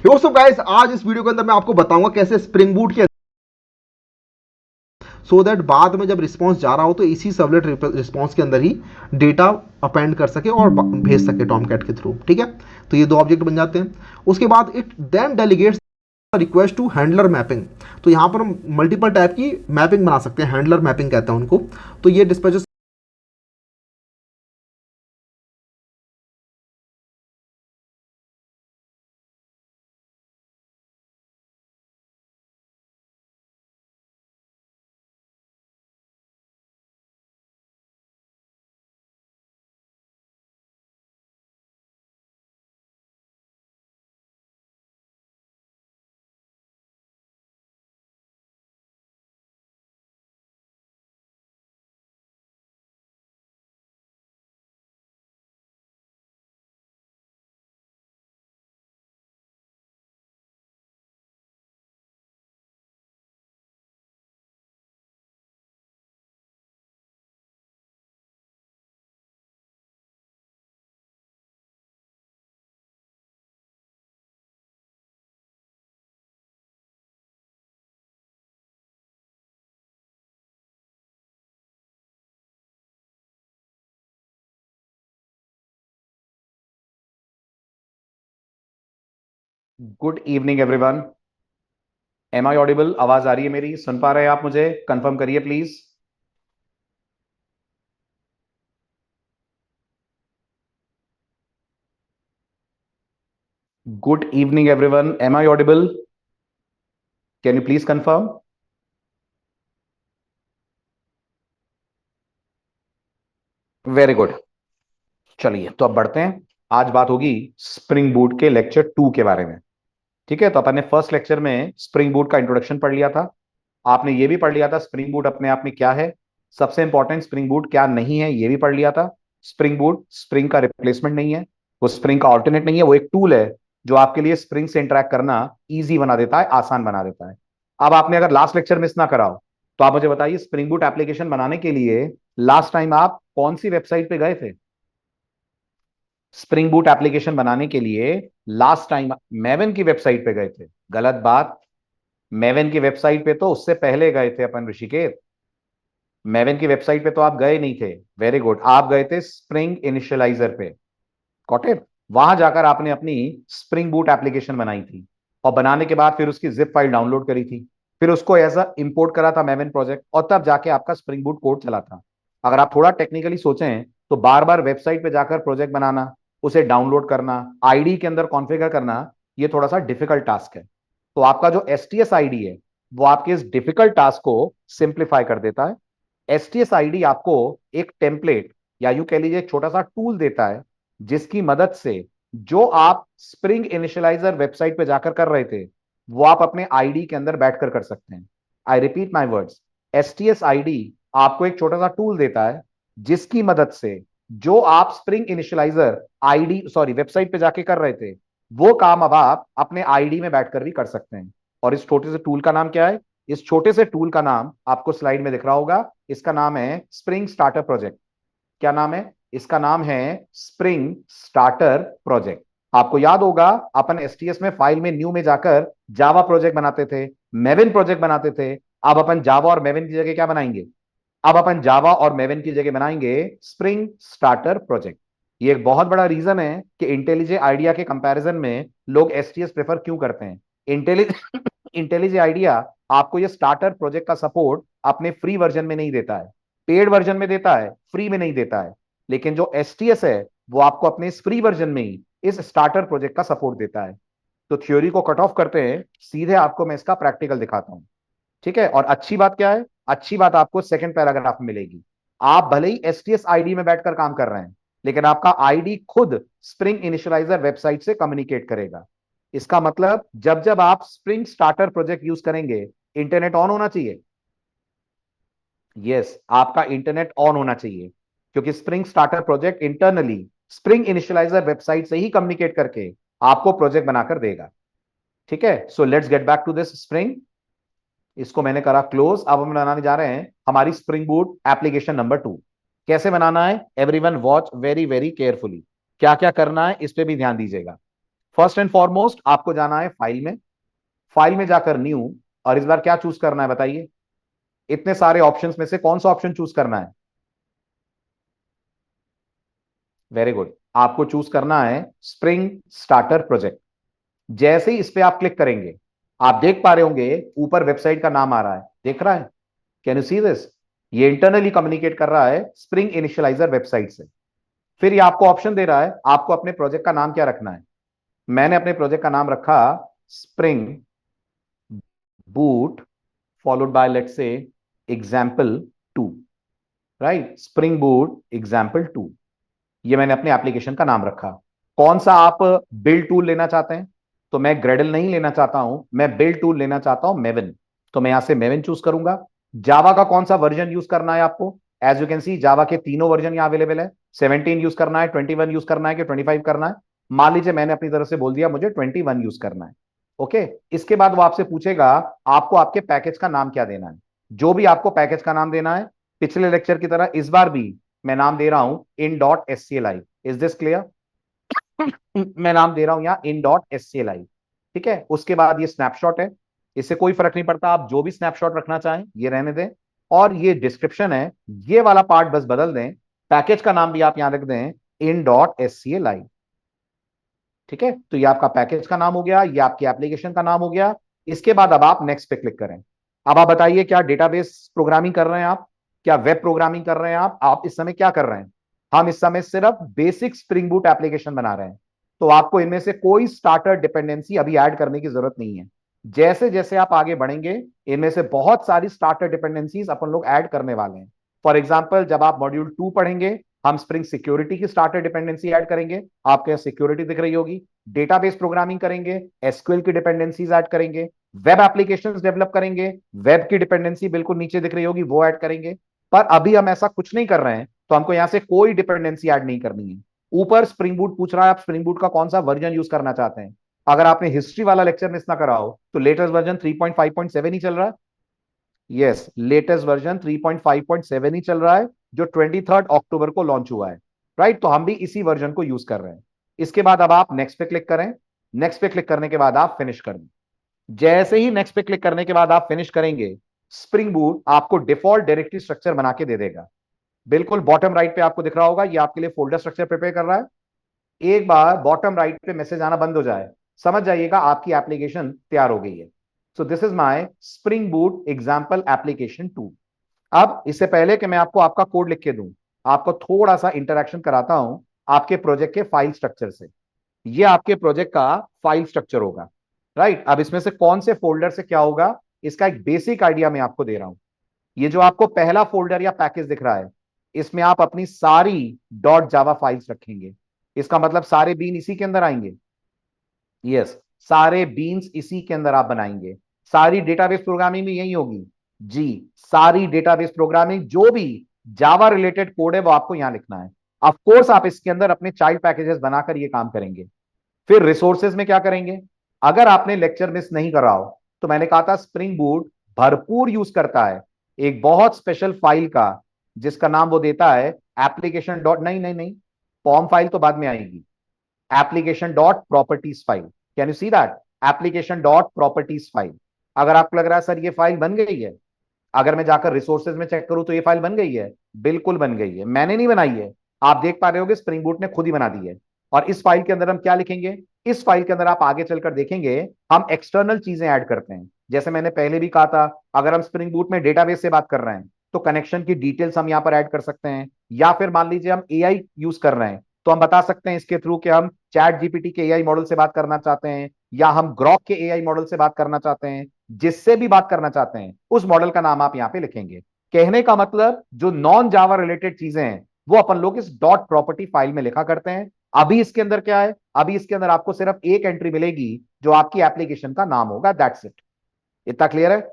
दोस्तों गाइस, आज इस वीडियो के अंदर मैं आपको बताऊंगा कैसे स्प्रिंग बूट के सो दैट बाद में जब रिस्पॉन्स जा रहा हो तो इसी सर्वलेट रिस्पॉन्स के अंदर ही डेटा अपेंड कर सके और भेज सके टॉमकैट के थ्रू। ठीक है, तो ये दो ऑब्जेक्ट बन जाते हैं। उसके बाद it then delegates request to handler mapping. तो यहाँ पर हम मल्टीपल टाइप की मैपिंग बना सकते हैं, हैंडलर मैपिंग कहते हैं उनको। तो ये dispatches good evening everyone. Am I audible? आवाज आ रही है मेरी? सुन पा रहे हैं आप मुझे? कंफर्म करिए please. Good evening everyone, am I audible? Can you please confirm? Very good. चलिए तो अब बढ़ते हैं। आज बात होगी स्प्रिंग बूट के लेक्चर 2 के बारे में। ठीक है, तो अपन ने फर्स्ट लेक्चर में स्प्रिंग बूट का इंट्रोडक्शन पढ़ लिया था। आपने ये भी पढ़ लिया था स्प्रिंग बूट अपने आप में क्या है, सबसे इंपॉर्टेंट स्प्रिंग बूट क्या नहीं है ये भी पढ़ लिया था। स्प्रिंग बूट स्प्रिंग का रिप्लेसमेंट नहीं है, वो स्प्रिंग का ऑल्टरनेट नहीं है, वो एक टूल है जो आपके लिए स्प्रिंग से इंटरेक्ट करना ईजी बना देता है, आसान बना देता है। अब आपने अगर लास्ट लेक्चर मिस ना कराओ तो आप मुझे बताइए, स्प्रिंग बूट एप्लीकेशन बनाने के लिए लास्ट टाइम आप कौन सी वेबसाइट पे गए थे? स्प्रिंग बूट एप्लीकेशन बनाने के लिए लास्ट टाइम मेवन की वेबसाइट पे गए थे? गलत बात। मेवन की वेबसाइट पे तो उससे पहले गए थे अपन ऋषिकेश। मेवन की वेबसाइट पे तो आप गए नहीं थे। वेरी गुड, आप गए थे स्प्रिंग इनिशियलाइजर पे। Got it? वहां जाकर आपने अपनी स्प्रिंग बूट एप्लीकेशन बनाई थी, और बनाने के बाद फिर उसकी जिप फाइल डाउनलोड करी थी, फिर उसको एज अ इंपोर्ट करा था मेवन प्रोजेक्ट, और तब जाके आपका स्प्रिंग बूट कोड चला था। अगर आप थोड़ा टेक्निकली सोचें तो बार बार वेबसाइट पे जाकर प्रोजेक्ट बनाना, उसे डाउनलोड करना, आईडी के अंदर कॉन्फ़िगर करना, ये थोड़ा सा डिफिकल्ट टास्क है। तो आपका जो एसटीएस आईडी है वो आपके इस डिफिकल्ट टास्क को सिंप्लीफाई कर देता है। एसटीएस आईडी आपको एक टेम्पलेट या यूं कह लीजिए एक छोटा सा टूल देता है, जिसकी मदद से जो आप स्प्रिंग इनिशियलाइजर वेबसाइट पे जाकर कर रहे थे वो आप अपने आईडी के अंदर बैठकर कर सकते हैं। I repeat my words, STS ID आपको एक छोटा सा टूल देता है जिसकी मदद से जो आप spring initialiser ID sorry website पे जाके कर रहे थे वो काम अब आप अपने आईडी में बैठकर भी कर सकते हैं। और इस छोटे से टूल का नाम क्या है? इस छोटे से टूल का नाम आपको स्लाइड में दिख रहा होगा, इसका नाम है स्प्रिंग स्टार्टर प्रोजेक्ट। क्या नाम है इसका? नाम है स्प्रिंग स्टार्टर प्रोजेक्ट। आपको याद होगा अपन एसटीएस में फाइल में न्यू में जाकर जावा प्रोजेक्ट बनाते थे, मेविन प्रोजेक्ट बनाते थे। अब अपन जावा और मेविन की जगह क्या बनाएंगे? अब अपन जावा और मेविन की जगह बनाएंगे स्प्रिंग स्टार्टर प्रोजेक्ट। ये एक बहुत बड़ा रीजन है कि इंटेलिजे आइडिया के कंपैरिजन में लोग एसटीएस प्रेफर क्यों करते हैं। इंटेलिजे आइडिया आपको ये स्टार्टर प्रोजेक्ट का सपोर्ट अपने फ्री वर्जन में नहीं देता है, पेड वर्जन में देता है, फ्री में नहीं देता है। लेकिन जो एसटीएस है वो आपको अपने इस फ्री वर्जन में ही इस स्टार्टर प्रोजेक्ट का सपोर्ट देता है। तो थ्योरी को कट ऑफ करते हैं, सीधे आपको मैं इसका प्रैक्टिकल दिखाता हूं। ठीक है, और अच्छी बात क्या है? अच्छी बात आपको सेकंड पैराग्राफ में मिलेगी। आप भले ही एसटीएस आईडी में बैठकर काम कर रहे हैं, लेकिन आपका आईडी खुद स्प्रिंग इनिशियलाइजर वेबसाइट से कम्युनिकेट करेगा। इसका मतलब जब जब आप स्प्रिंग स्टार्टर प्रोजेक्ट यूज करेंगे, इंटरनेट ऑन होना चाहिए। यस, आपका इंटरनेट ऑन होना चाहिए, क्योंकि spring starter project internally spring initialiser website से ही कम्युनिकेट करके आपको प्रोजेक्ट बनाकर देगा। ठीक है, so let's get back to this spring. इसको मैंने करा क्लोज। अब हम बनाने जा रहे हैं हमारी स्प्रिंग बूट एप्लीकेशन नंबर 2। कैसे बनाना है? Everyone watch very very carefully. क्या क्या करना है इस पे भी ध्यान दीजिएगा। फर्स्ट एंड फॉरमोस्ट आपको जाना है फाइल में, फाइल में जाकर न्यू, और इस बार क्या चूज करना है बताइए? इतने सारे ऑप्शंस में से कौन सा ऑप्शन चूज करना है? वेरी गुड, आपको चूज करना है स्प्रिंग स्टार्टर प्रोजेक्ट। जैसे ही इस पे आप क्लिक करेंगे, आप देख पा रहे होंगे ऊपर वेबसाइट का नाम आ रहा है, देख रहा है? Can you see this? ये इंटरनली कम्युनिकेट कर रहा है स्प्रिंग इनिशियलाइजर वेबसाइट से। फिर ये आपको ऑप्शन दे रहा है आपको अपने प्रोजेक्ट का नाम क्या रखना है। मैंने अपने प्रोजेक्ट का नाम रखा spring boot followed by let's say example 2। Right, spring boot example 2, ये मैंने अपने एप्लीकेशन का नाम रखा। कौन सा आप बिल्ड टूल लेना चाहते हैं? तो मैं ग्रेडल नहीं लेना चाहता हूं, मैं बिल्ड टूल लेना चाहता हूं मेविन। तो मैं यहां से मेविन चूज करूंगा। जावा का कौन सा वर्जन यूज करना है आपको? एज यू कैन सी जावा के तीनों वर्जन यहां अवेलेबल है। 17 यूज करना है, 21 यूज करना है कि 25 करना है? मान लीजिए मैंने अपनी तरफ से बोल दिया मुझे 21 यूज करना है। ओके, इसके बाद वो आपसे पूछेगा आपको आपके पैकेज का नाम क्या देना है। जो भी आपको पैकेज का नाम देना है, पिछले लेक्चर की तरह इस बार भी मैं नाम दे रहा हूं in dot s c l i. Is this clear? मैं नाम दे रहा हूं यहां in dot s c l i. ठीक है, उसके बाद ये स्नैपशॉट है, इससे कोई फर्क नहीं पड़ता, आप जो भी स्नैपशॉट रखना चाहें ये रहने दें। और ये डिस्क्रिप्शन है, ये वाला पार्ट बस बदल दें, पैकेज का नाम भी आप यहां रख दें in dot s c l i. ठीक है, तो ये आपका पैकेज का नाम हो गया, ये आपकी एप्लीकेशन का नाम हो गया। इसके बाद अब आप नेक्स्ट पे क्लिक करें। अब आप बताइए, क्या डेटाबेस प्रोग्रामिंग कर रहे हैं आप? क्या वेब प्रोग्रामिंग कर रहे हैं आप इस समय क्या कर रहे हैं? हम इस समय सिर्फ बेसिक स्प्रिंग बूट एप्लीकेशन बना रहे हैं। तो आपको इनमें से कोई स्टार्टर डिपेंडेंसी अभी ऐड करने की जरूरत नहीं है। जैसे जैसे आप आगे बढ़ेंगे, इनमें से बहुत सारी स्टार्टर डिपेंडेंसीज अपन लोग ऐड करने वाले हैं। फॉर एग्जाम्पल, जब आप मॉड्यूल 2 पढ़ेंगे, हम स्प्रिंग सिक्योरिटी की स्टार्टर डिपेंडेंसी ऐड करेंगे, आपके यहाँ सिक्योरिटी दिख रही होगी। डेटाबेस प्रोग्रामिंग करेंगे, एसक्यूएल की डिपेंडेंसीज ऐड करेंगे। वेब एप्लीकेशंस डेवलप करेंगे, वेब की डिपेंडेंसी बिल्कुल नीचे दिख रही होगी, वो ऐड करेंगे। पर अभी हम ऐसा कुछ नहीं कर रहे हैं, तो हमको यहां से कोई डिपेंडेंसी ऐड नहीं करनी है। ऊपर स्प्रिंग बूट पूछ रहा है आप स्प्रिंग बूट का कौन सा वर्जन यूज करना चाहते हैं। अगर आपने हिस्ट्री वाला लेक्चर मिस ना करा हो, तो लेटेस्ट वर्जन 3.5.7 ही चल रहा है। यस, लेटेस्ट वर्जन 3.5.7 ही चल रहा है, जो 23 अक्टूबर को लॉन्च हुआ है। राइट, तो हम भी इसी वर्जन को यूज कर रहे हैं। इसके बाद अब आप नेक्स्ट पे क्लिक करें। नेक्स्ट पे क्लिक करने के बाद आप फिनिश कर दें। जैसे ही नेक्स्ट पे क्लिक करने के बाद आप फिनिश करेंगे, स्प्रिंग बूट आपको डिफॉल्ट डायरेक्टरी स्ट्रक्चर बना के दे देगा। बिल्कुल बॉटम राइट पे आपको दिख रहा होगा, ये आपके लिए फोल्डर स्ट्रक्चर प्रिपेयर कर रहा है। एक बार बॉटम राइट पे मैसेज आना बंद हो जाए, समझ जाइएगा आपकी एप्लीकेशन तैयार हो गई है। So this is my spring boot example application 2। अब इससे पहले कि मैं आपको आपका कोड लिख के दूं, आपको थोड़ा सा इंटरेक्शन कराता हूं आपके प्रोजेक्ट के फाइल स्ट्रक्चर से। ये आपके प्रोजेक्ट का फाइल स्ट्रक्चर होगा। राइट, अब इसमें से कौन से फोल्डर से क्या होगा, इसका एक बेसिक आइडिया मैं आपको दे रहा हूं। ये जो आपको पहला फोल्डर या पैकेज दिख रहा है, इसमें आप अपनी सारी डॉट जावा फाइल्स रखेंगे। इसका मतलब सारे बीन इसी के अंदर आएंगे। यस, सारे बीन्स इसी के अंदर आप बनाएंगे। सारी डेटाबेस प्रोग्रामिंग भी यही होगी। जी, सारी डेटाबेस प्रोग्रामिंग जो भी जावा रिलेटेड कोड है वो आपको यहां लिखना है। ऑफ कोर्स आप इसके अंदर अपने चाइल्ड पैकेजेस बनाकर ये काम करेंगे। फिर रिसोर्सेज में क्या करेंगे? अगर आपने लेक्चर मिस नहीं करा हो, तो मैंने कहा था स्प्रिंग बूट भरपूर यूज करता है एक बहुत स्पेशल फाइल का, जिसका नाम वो देता है एप्लीकेशन डॉट, नहीं नहीं नहीं, फॉर्म फाइल तो बाद में आएगी। Application dot properties file, can you see that? Application dot properties file. अगर आपको लग रहा है सर ये फाइल बन गई है, अगर मैं जाकर रिसोर्सेज में चेक करूं तो ये फाइल बन गई है, बिल्कुल बन गई है, मैंने नहीं बनाई है। आप देख पा रहे होगे स्प्रिंग बूट ने खुद ही बना दी है। और इस फाइल के अंदर हम क्या लिखेंगे? इस फाइल के अंदर आप आगे चलकर देखेंगे हम एक्सटर्नल चीजें ऐड करते हैं। जैसे मैंने पहले भी कहा था, अगर हम स्प्रिंग बूट में डेटाबेस से बात कर रहे हैं, तो कनेक्शन की डिटेल्स हम यहां पर ऐड कर सकते हैं। या फिर मान लीजिए हम एआई यूज कर रहे हैं, तो हम बता सकते हैं इसके थ्रू कि हम चैट जीपीटी के एआई मॉडल से बात करना चाहते हैं, या हम ग्रॉक के एआई मॉडल से बात करना चाहते हैं। जिससे भी बात करना चाहते हैं, उस मॉडल का नाम आप यहां पे लिखेंगे। कहने का मतलब, जो नॉन जावा रिलेटेड चीजें हैं वो अपन लोग इस डॉट प्रॉपर्टी फाइल में लिखा करते हैं। अभी इसके अंदर क्या है? अभी इसके अंदर आपको सिर्फ एक एंट्री मिलेगी जो आपकी एप्लीकेशन का नाम होगा, दैट्स इट। इतना क्लियर है?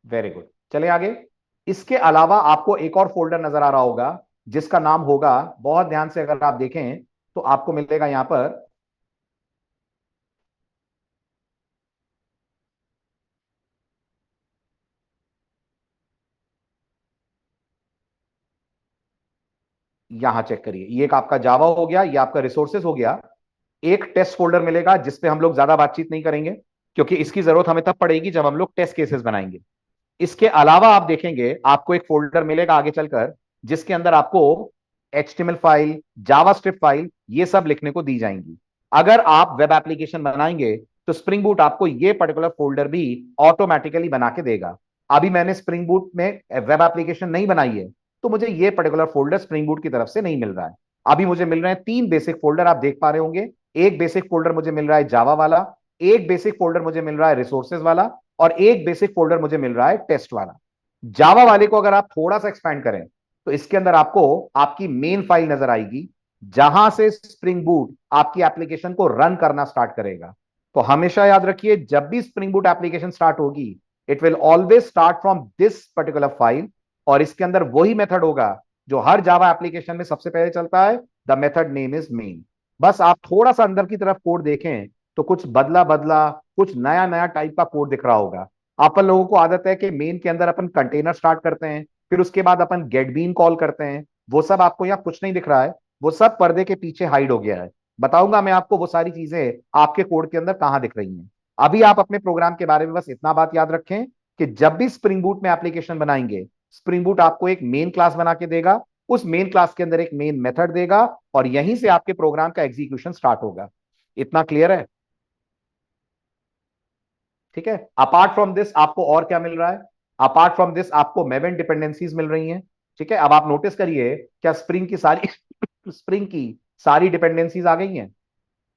वेरी गुड, चले आगे। इसके अलावा आपको एक और फोल्डर नजर आ रहा होगा, जिसका नाम होगा, बहुत ध्यान से अगर आप देखें तो आपको मिलेगा यहां पर, यहां चेक करिए, ये एक आपका जावा हो गया, ये आपका रिसोर्सेज हो गया। एक टेस्ट फोल्डर मिलेगा जिसपे हम लोग ज्यादा बातचीत नहीं करेंगे, क्योंकि इसकी जरूरत हमें तब पड़ेगी जब हम लोग टेस्ट केसेस बनाएंगे। इसके अलावा आप देखेंगे आपको एक फोल्डर मिलेगा आगे चलकर, जिसके अंदर आपको HTML फाइल, जावास्क्रिप्ट फाइल, ये सब लिखने को दी जाएंगी। अगर आप वेब एप्लीकेशन बनाएंगे तो स्प्रिंग बूट आपको ये पर्टिकुलर फोल्डर भी ऑटोमेटिकली बना के देगा। अभी मैंने स्प्रिंग बूट में वेब एप्लीकेशन नहीं बनाई है, तो मुझे ये पर्टिकुलर फोल्डर स्प्रिंग बूट की तरफ से नहीं मिल रहा है। अभी मुझे मिल रहे हैं 3 बेसिक फोल्डर, आप देख पा रहे होंगे। एक बेसिक फोल्डर मुझे मिल रहा है जावा वाला, एक बेसिक फोल्डर मुझे मिल रहा है रिसोर्सेज वाला, और एक बेसिक फोल्डर मुझे मिल रहा है टेस्ट वाला। जावा वाले को अगर आप थोड़ा सा एक्सपैंड करें तो इसके अंदर आपको आपकी मेन फाइल नजर आएगी, जहां से स्प्रिंग बूट आपकी एप्लीकेशन को रन करना स्टार्ट करेगा। तो हमेशा याद रखिए, जब भी स्प्रिंग बूट एप्लीकेशन स्टार्ट होगी, it will always start from this particular file, और इसके अंदर वही मेथड होगा जो हर जावा एप्लीकेशन में सबसे पहले चलता है। The method name is main. बस आप थोड़ा सा अंदर की तरफ कोड देखें तो कुछ बदला बदला, कुछ नया नया टाइप का कोड दिख रहा होगा। अपन लोगों को आदत है कि मेन के अंदर अपन कंटेनर स्टार्ट करते हैं, फिर उसके बाद अपन गेट बीन कॉल करते हैं। वो सब आपको यहाँ कुछ नहीं दिख रहा है, वो सब पर्दे के पीछे हाइड हो गया है। बताऊंगा मैं आपको वो सारी चीजें आपके कोड के अंदर कहां दिख रही हैं। अभी आप अपने प्रोग्राम के बारे में बस इतना बात याद रखें कि जब भी स्प्रिंग बूट में एप्लीकेशन बनाएंगे, स्प्रिंग बूट आपको एक मेन क्लास बना के देगा, उस मेन क्लास के अंदर एक मेन मेथड देगा, और यहीं से आपके प्रोग्राम का एग्जीक्यूशन स्टार्ट होगा। इतना क्लियर है? ठीक है। अपार्ट फ्रॉम दिस आपको और क्या मिल रहा है? अपार्ट फ्रॉम दिस आपको मेवन डिपेंडेंसीज मिल रही हैं। ठीक है, अब आप नोटिस करिए, क्या स्प्रिंग की सारी स्प्रिंग की सारी डिपेंडेंसीज आ गई हैं?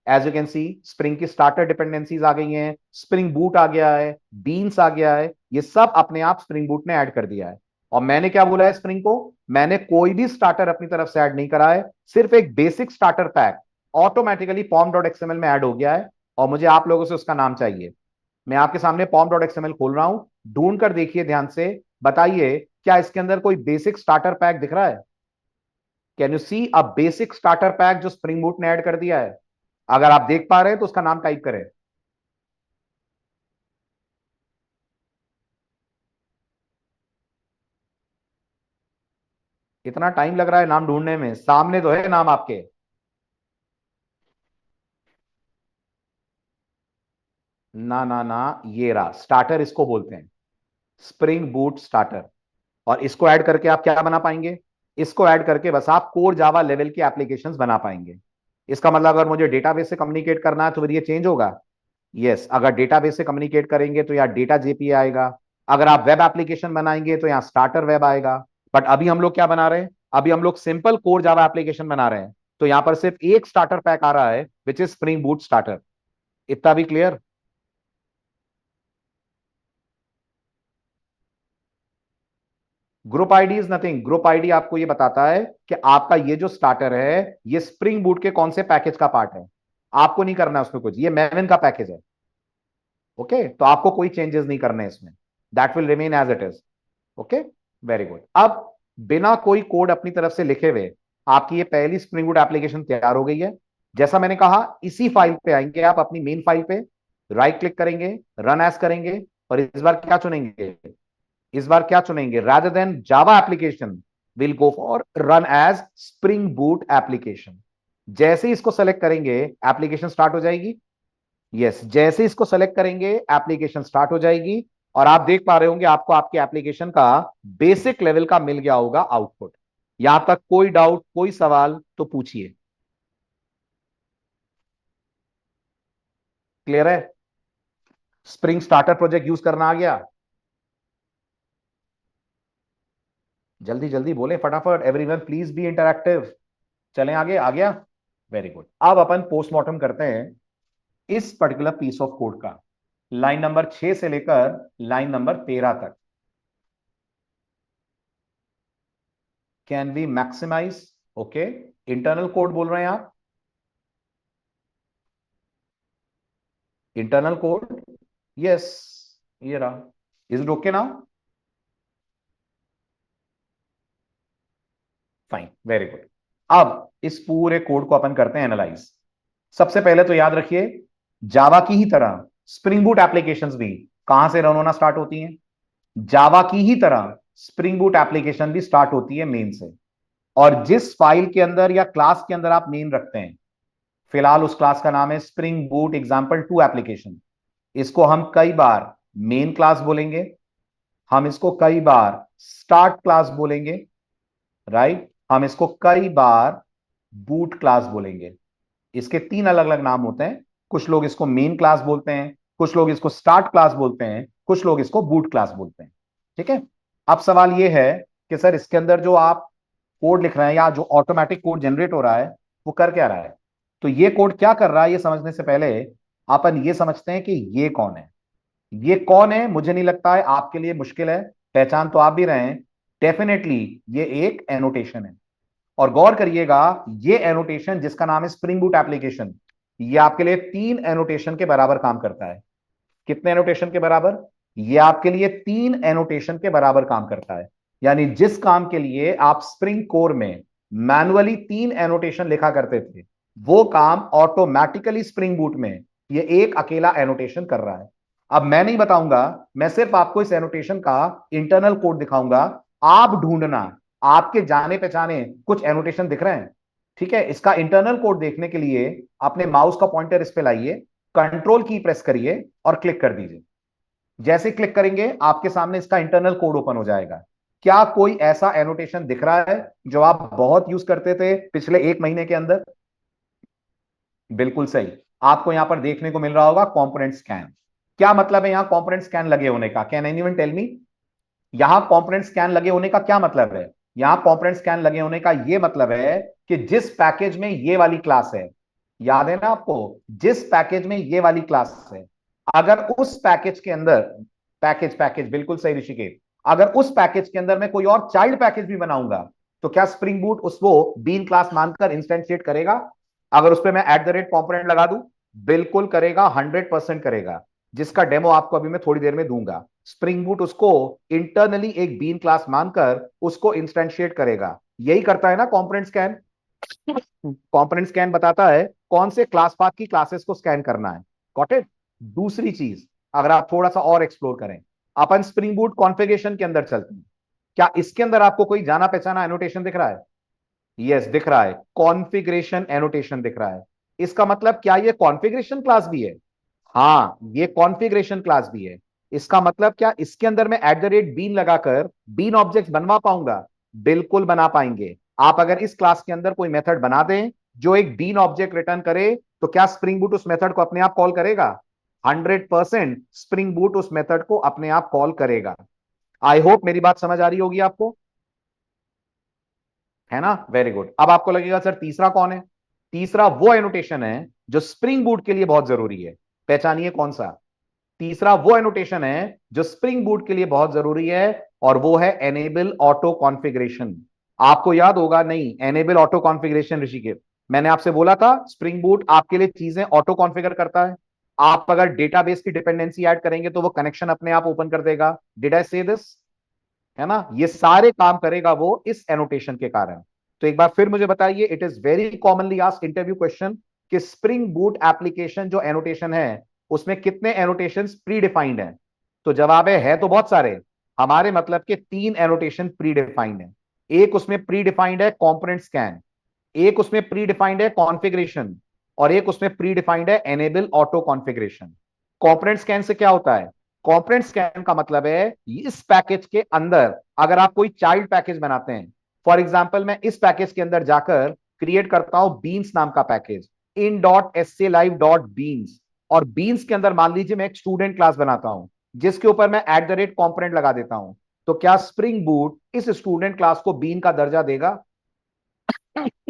As you can see, spring की स्टार्टर डिपेंडेंसीज आ गई हैं, स्प्रिंग बूट आ गया है, बीन्स आ गया है, ये सब अपने आप स्प्रिंग बूट ने ऐड कर दिया है। और मैंने क्या बोला है स्प्रिंग को? मैंने कोई भी स्टार्टर अपनी तरफ से ऐड नहीं करा है, सिर्फ एक basic starter pack automatically pom.xml में ऐड हो गया है, और मुझे आप लोगों से उसका नाम चाहिए। मैं आपके सामने pom.xml खोल रहा हूं, ढूंढ कर देखिए ध्यान से, बताइए क्या इसके अंदर कोई बेसिक स्टार्टर पैक दिख रहा है? Can you see a basic starter pack जो स्प्रिंग बूट ने ऐड कर दिया है? अगर आप देख पा रहे हैं तो उसका नाम टाइप करें। इतना टाइम लग रहा है नाम ढूंढने में, सामने तो है नाम आपके। ना ना ना, ये रहा स्टार्टर, इसको बोलते हैं स्प्रिंग बूट स्टार्टर। और इसको ऐड करके आप क्या बना पाएंगे? इसको ऐड करके बस आप कोर जावा लेवल की एप्लीकेशंस बना पाएंगे। इसका मतलब अगर मुझे डेटाबेस से कम्युनिकेट करना है तो फिर ये चेंज होगा। यस, अगर डेटाबेस से कम्युनिकेट करेंगे तो यहाँ डेटा जेपी आएगा। अगर आप वेब एप्लीकेशन बनाएंगे तो यहाँ स्टार्टर वेब आएगा। बट अभी हम लोग क्या बना रहे हैं? अभी हम लोग सिंपल कोर जावा एप्लीकेशन बना रहे हैं, तो यहाँ पर सिर्फ एक स्टार्टर पैक आ रहा है, which is spring boot starter. इतना भी clear? Group ID is nothing. Group ID आपको ये बताता है कि आपका ये जो स्टार्टर है, ये स्प्रिंग बूट के कौन से पैकेज का पार्ट है। आपको नहीं करना है उसमें कुछ, ये मेवन का पैकेज है। ओके, तो आपको कोई चेंजेस नहीं करने हैं इसमें, that will remain as it is. Okay, very good. अब बिना कोई कोड अपनी तरफ से लिखे हुए आपकी ये पहली स्प्रिंग बूट एप्लीकेशन तैयार हो गई है। जैसा मैंने कहा, इसी फाइल पे आएंगे आप, अपनी मेन फाइल पे राइट क्लिक करेंगे, रन एज करेंगे, और इस बार क्या चुनेंगे? इस बार क्या चुनेंगे? Rather than Java application, will go for run as spring boot application. जैसे ही इसको सेलेक्ट करेंगे, एप्लीकेशन स्टार्ट हो जाएगी। यस, जैसे इसको सेलेक्ट करेंगे एप्लीकेशन स्टार्ट हो जाएगी, और आप देख पा रहे होंगे आपको आपके एप्लीकेशन का बेसिक लेवल का मिल गया होगा आउटपुट। यहां तक कोई डाउट, कोई सवाल तो पूछिए। क्लियर है? स्प्रिंग स्टार्टर प्रोजेक्ट यूज करना आ गया? जल्दी जल्दी बोले फटाफट, एवरीवन प्लीज बी इंटरैक्टिव। चलें आगे, आ गया? Very good. अब अपन पोस्टमार्टम करते हैं इस पर्टिकुलर पीस ऑफ कोड का, लाइन नंबर 6 से लेकर लाइन नंबर 13 तक। Can we maximise? Okay, internal code बोल रहे हैं आप? इंटरनल कोड, यस, ये रहा। Is it okay now? Fine, very good. अब इस पूरे कोड को अपन करते हैं एनालाइज। सबसे पहले तो याद रखिए, जावा की ही तरह स्प्रिंग बूट एप्लीकेशंस भी कहां से रन होना स्टार्ट होती हैं? जावा की ही तरह स्प्रिंग बूट एप्लीकेशन भी स्टार्ट होती है मेन से। और जिस फाइल के अंदर या क्लास के अंदर आप मेन रखते हैं, फिलहाल उस क्लास का नाम है स्प्रिंग बूट एग्जाम्पल 2 एप्लीकेशन। इसको हम कई बार मेन क्लास बोलेंगे, हम इसको कई बार स्टार्ट क्लास बोलेंगे, राइट, हम इसको कई बार बूट क्लास बोलेंगे। इसके तीन अलग अलग नाम होते हैं। कुछ लोग इसको मेन क्लास बोलते हैं, कुछ लोग इसको स्टार्ट क्लास बोलते हैं, कुछ लोग इसको बूट क्लास बोलते हैं। ठीक है। अब सवाल यह है कि सर इसके अंदर जो आप कोड लिख रहे हैं या जो ऑटोमेटिक कोड जनरेट हो रहा है वो कर क्या रहा है? तो ये कोड क्या कर रहा है ये समझने से पहले अपन ये समझते हैं कि ये कौन है। ये कौन है मुझे नहीं लगता है आपके लिए मुश्किल है, पहचान तो आप भी रहे हैं। डेफिनेटली ये एक एनोटेशन है। और गौर करिएगा, ये एनोटेशन जिसका नाम है स्प्रिंग बूट एप्लीकेशन, ये आपके लिए 3 एनोटेशन के बराबर काम करता है। कितने एनोटेशन के बराबर? ये आपके लिए 3 एनोटेशन के बराबर काम करता है। यानी जिस काम के लिए आप स्प्रिंग कोर में मैनुअली 3 एनोटेशन लिखा करते थे, वो काम ऑटोमेटिकली स्प्रिंग बूट में ये एक अकेला एनोटेशन कर रहा है। अब मैं नहीं बताऊंगा, मैं सिर्फ आपको इस एनोटेशन का इंटरनल कोड दिखाऊंगा। आप ढूंढना, आपके जाने पहचाने कुछ एनोटेशन दिख रहे हैं? ठीक है, इसका इंटरनल कोड देखने के लिए अपने माउस का पॉइंटर इस पे लाइए, कंट्रोल की प्रेस करिए और क्लिक कर दीजिए। जैसे क्लिक करेंगे आपके सामने इसका इंटरनल कोड ओपन हो जाएगा। क्या कोई ऐसा एनोटेशन दिख रहा है जो आप बहुत यूज करते थे पिछले 1 महीने के अंदर? बिल्कुल सही, आपको यहां पर देखने को मिल रहा होगा कंपोनेंट स्कैन। क्या मतलब है यहां कंपोनेंट स्कैन लगे होने का? Can anyone tell me? यहां कंपोनेंट स्कैन लगे होने का क्या मतलब है? यहां कंपोनेंट स्कैन लगे होने का यह मतलब है कि जिस पैकेज में ये वाली क्लास है, याद है ना आपको, जिस पैकेज में ये वाली क्लास है, अगर उस पैकेज के अंदर, पैकेज पैकेज बिल्कुल सही ऋषिकेश, अगर उस पैकेज के अंदर मैं कोई और चाइल्ड पैकेज भी बनाऊंगा, तो क्या स्प्रिंग बूट उसको बीन क्लास मानकर इंस्टेंशिएट करेगा? अगर उस पर मैं @कंपोनेंट लगा दूं, बिल्कुल करेगा, 100% करेगा, जिसका डेमो आपको अभी मैं थोड़ी देर में दूंगा। स्प्रिंग बूट उसको इंटरनली एक बीन क्लास मानकर उसको इंस्टेंशिएट करेगा। यही करता है ना कंपोनेंट स्कैन। कंपोनेंट स्कैन बताता है कौन से क्लास पाथ की क्लासेस को स्कैन करना है। Got it? दूसरी चीज, अगर आप थोड़ा सा और एक्सप्लोर करें, अपन स्प्रिंग बूट कॉन्फ़िगरेशन के अंदर चलते हैं। क्या इसके अंदर आपको कोई जाना पहचाना एनोटेशन दिख रहा है? यस, दिख रहा है, कॉन्फ़िगरेशन एनोटेशन दिख रहा है। इसका मतलब क्या ये कॉन्फ़िगरेशन क्लास भी है? हाँ, ये कॉन्फ़िगरेशन क्लास भी है। इसका मतलब क्या इसके अंदर मैं @बीन लगाकर बीन ऑब्जेक्ट बनवा पाऊंगा? बिल्कुल बना पाएंगे। आप अगर इस क्लास के अंदर कोई मेथड बना दें जो एक बीन ऑब्जेक्ट रिटर्न करे, तो क्या स्प्रिंग बूट उस मेथड को अपने आप कॉल करेगा? 100% स्प्रिंग बूट उस मेथड को अपने आप कॉल करेगा। आई होप मेरी बात समझ आ रही होगी आपको, है ना? Very good. अब आपको लगेगा सर तीसरा कौन है? तीसरा वो एनोटेशन है जो स्प्रिंग बूट के लिए बहुत जरूरी है। पहचानिए कौन सा? तीसरा वो एनोटेशन है जो स्प्रिंग बूट के लिए बहुत जरूरी है, और वो है एनेबल ऑटो कॉन्फ़िगरेशन। आपको याद होगा, नहीं, एनेबल ऑटो कॉन्फ़िगरेशन ऋषिकेश, मैंने आपसे बोला था स्प्रिंग बूट आपके लिए चीजें ऑटो कॉन्फ़िगर करता है। आप अगर डेटाबेस की डिपेंडेंसी ऐड करेंगे तो वो कनेक्शन अपने आप ओपन कर देगा। डिड आई से दिस? है ना? ये सारे काम करेगा वो इस एनोटेशन के कारण। तो एक बार फिर मुझे बताइए, it is very commonly asked interview question कि स्प्रिंग बूट एप्लीकेशन जो एनोटेशन है उसमें कितने एनोटेशन प्री डिफाइंड है? तो जवाब है तो बहुत सारे। हमारे मतलब के 3 एनोटेशन प्री डिफाइंड है। एक उसमें प्री डिफाइंड है कंपोनेंट स्कैन, एक उसमें प्री डिफाइंड है कॉन्फ़िगरेशन, और एक उसमें प्री डिफाइंड है enable auto configuration. Component scan से क्या होता है? कंपोनेंट स्कैन का मतलब है इस पैकेज के अंदर अगर आप कोई चाइल्ड पैकेज बनाते हैं, फॉर एग्जांपल मैं इस पैकेज के अंदर जाकर क्रिएट करता हूं बीन्स नाम का पैकेज, in.sclive.beans, और बीन्स के अंदर मान लीजिए मैं एक स्टूडेंट क्लास बनाता हूं जिसके ऊपर मैं @कंपोनेंट लगा देता हूं, तो क्या स्प्रिंग बूट इस स्टूडेंट क्लास को बीन का दर्जा देगा?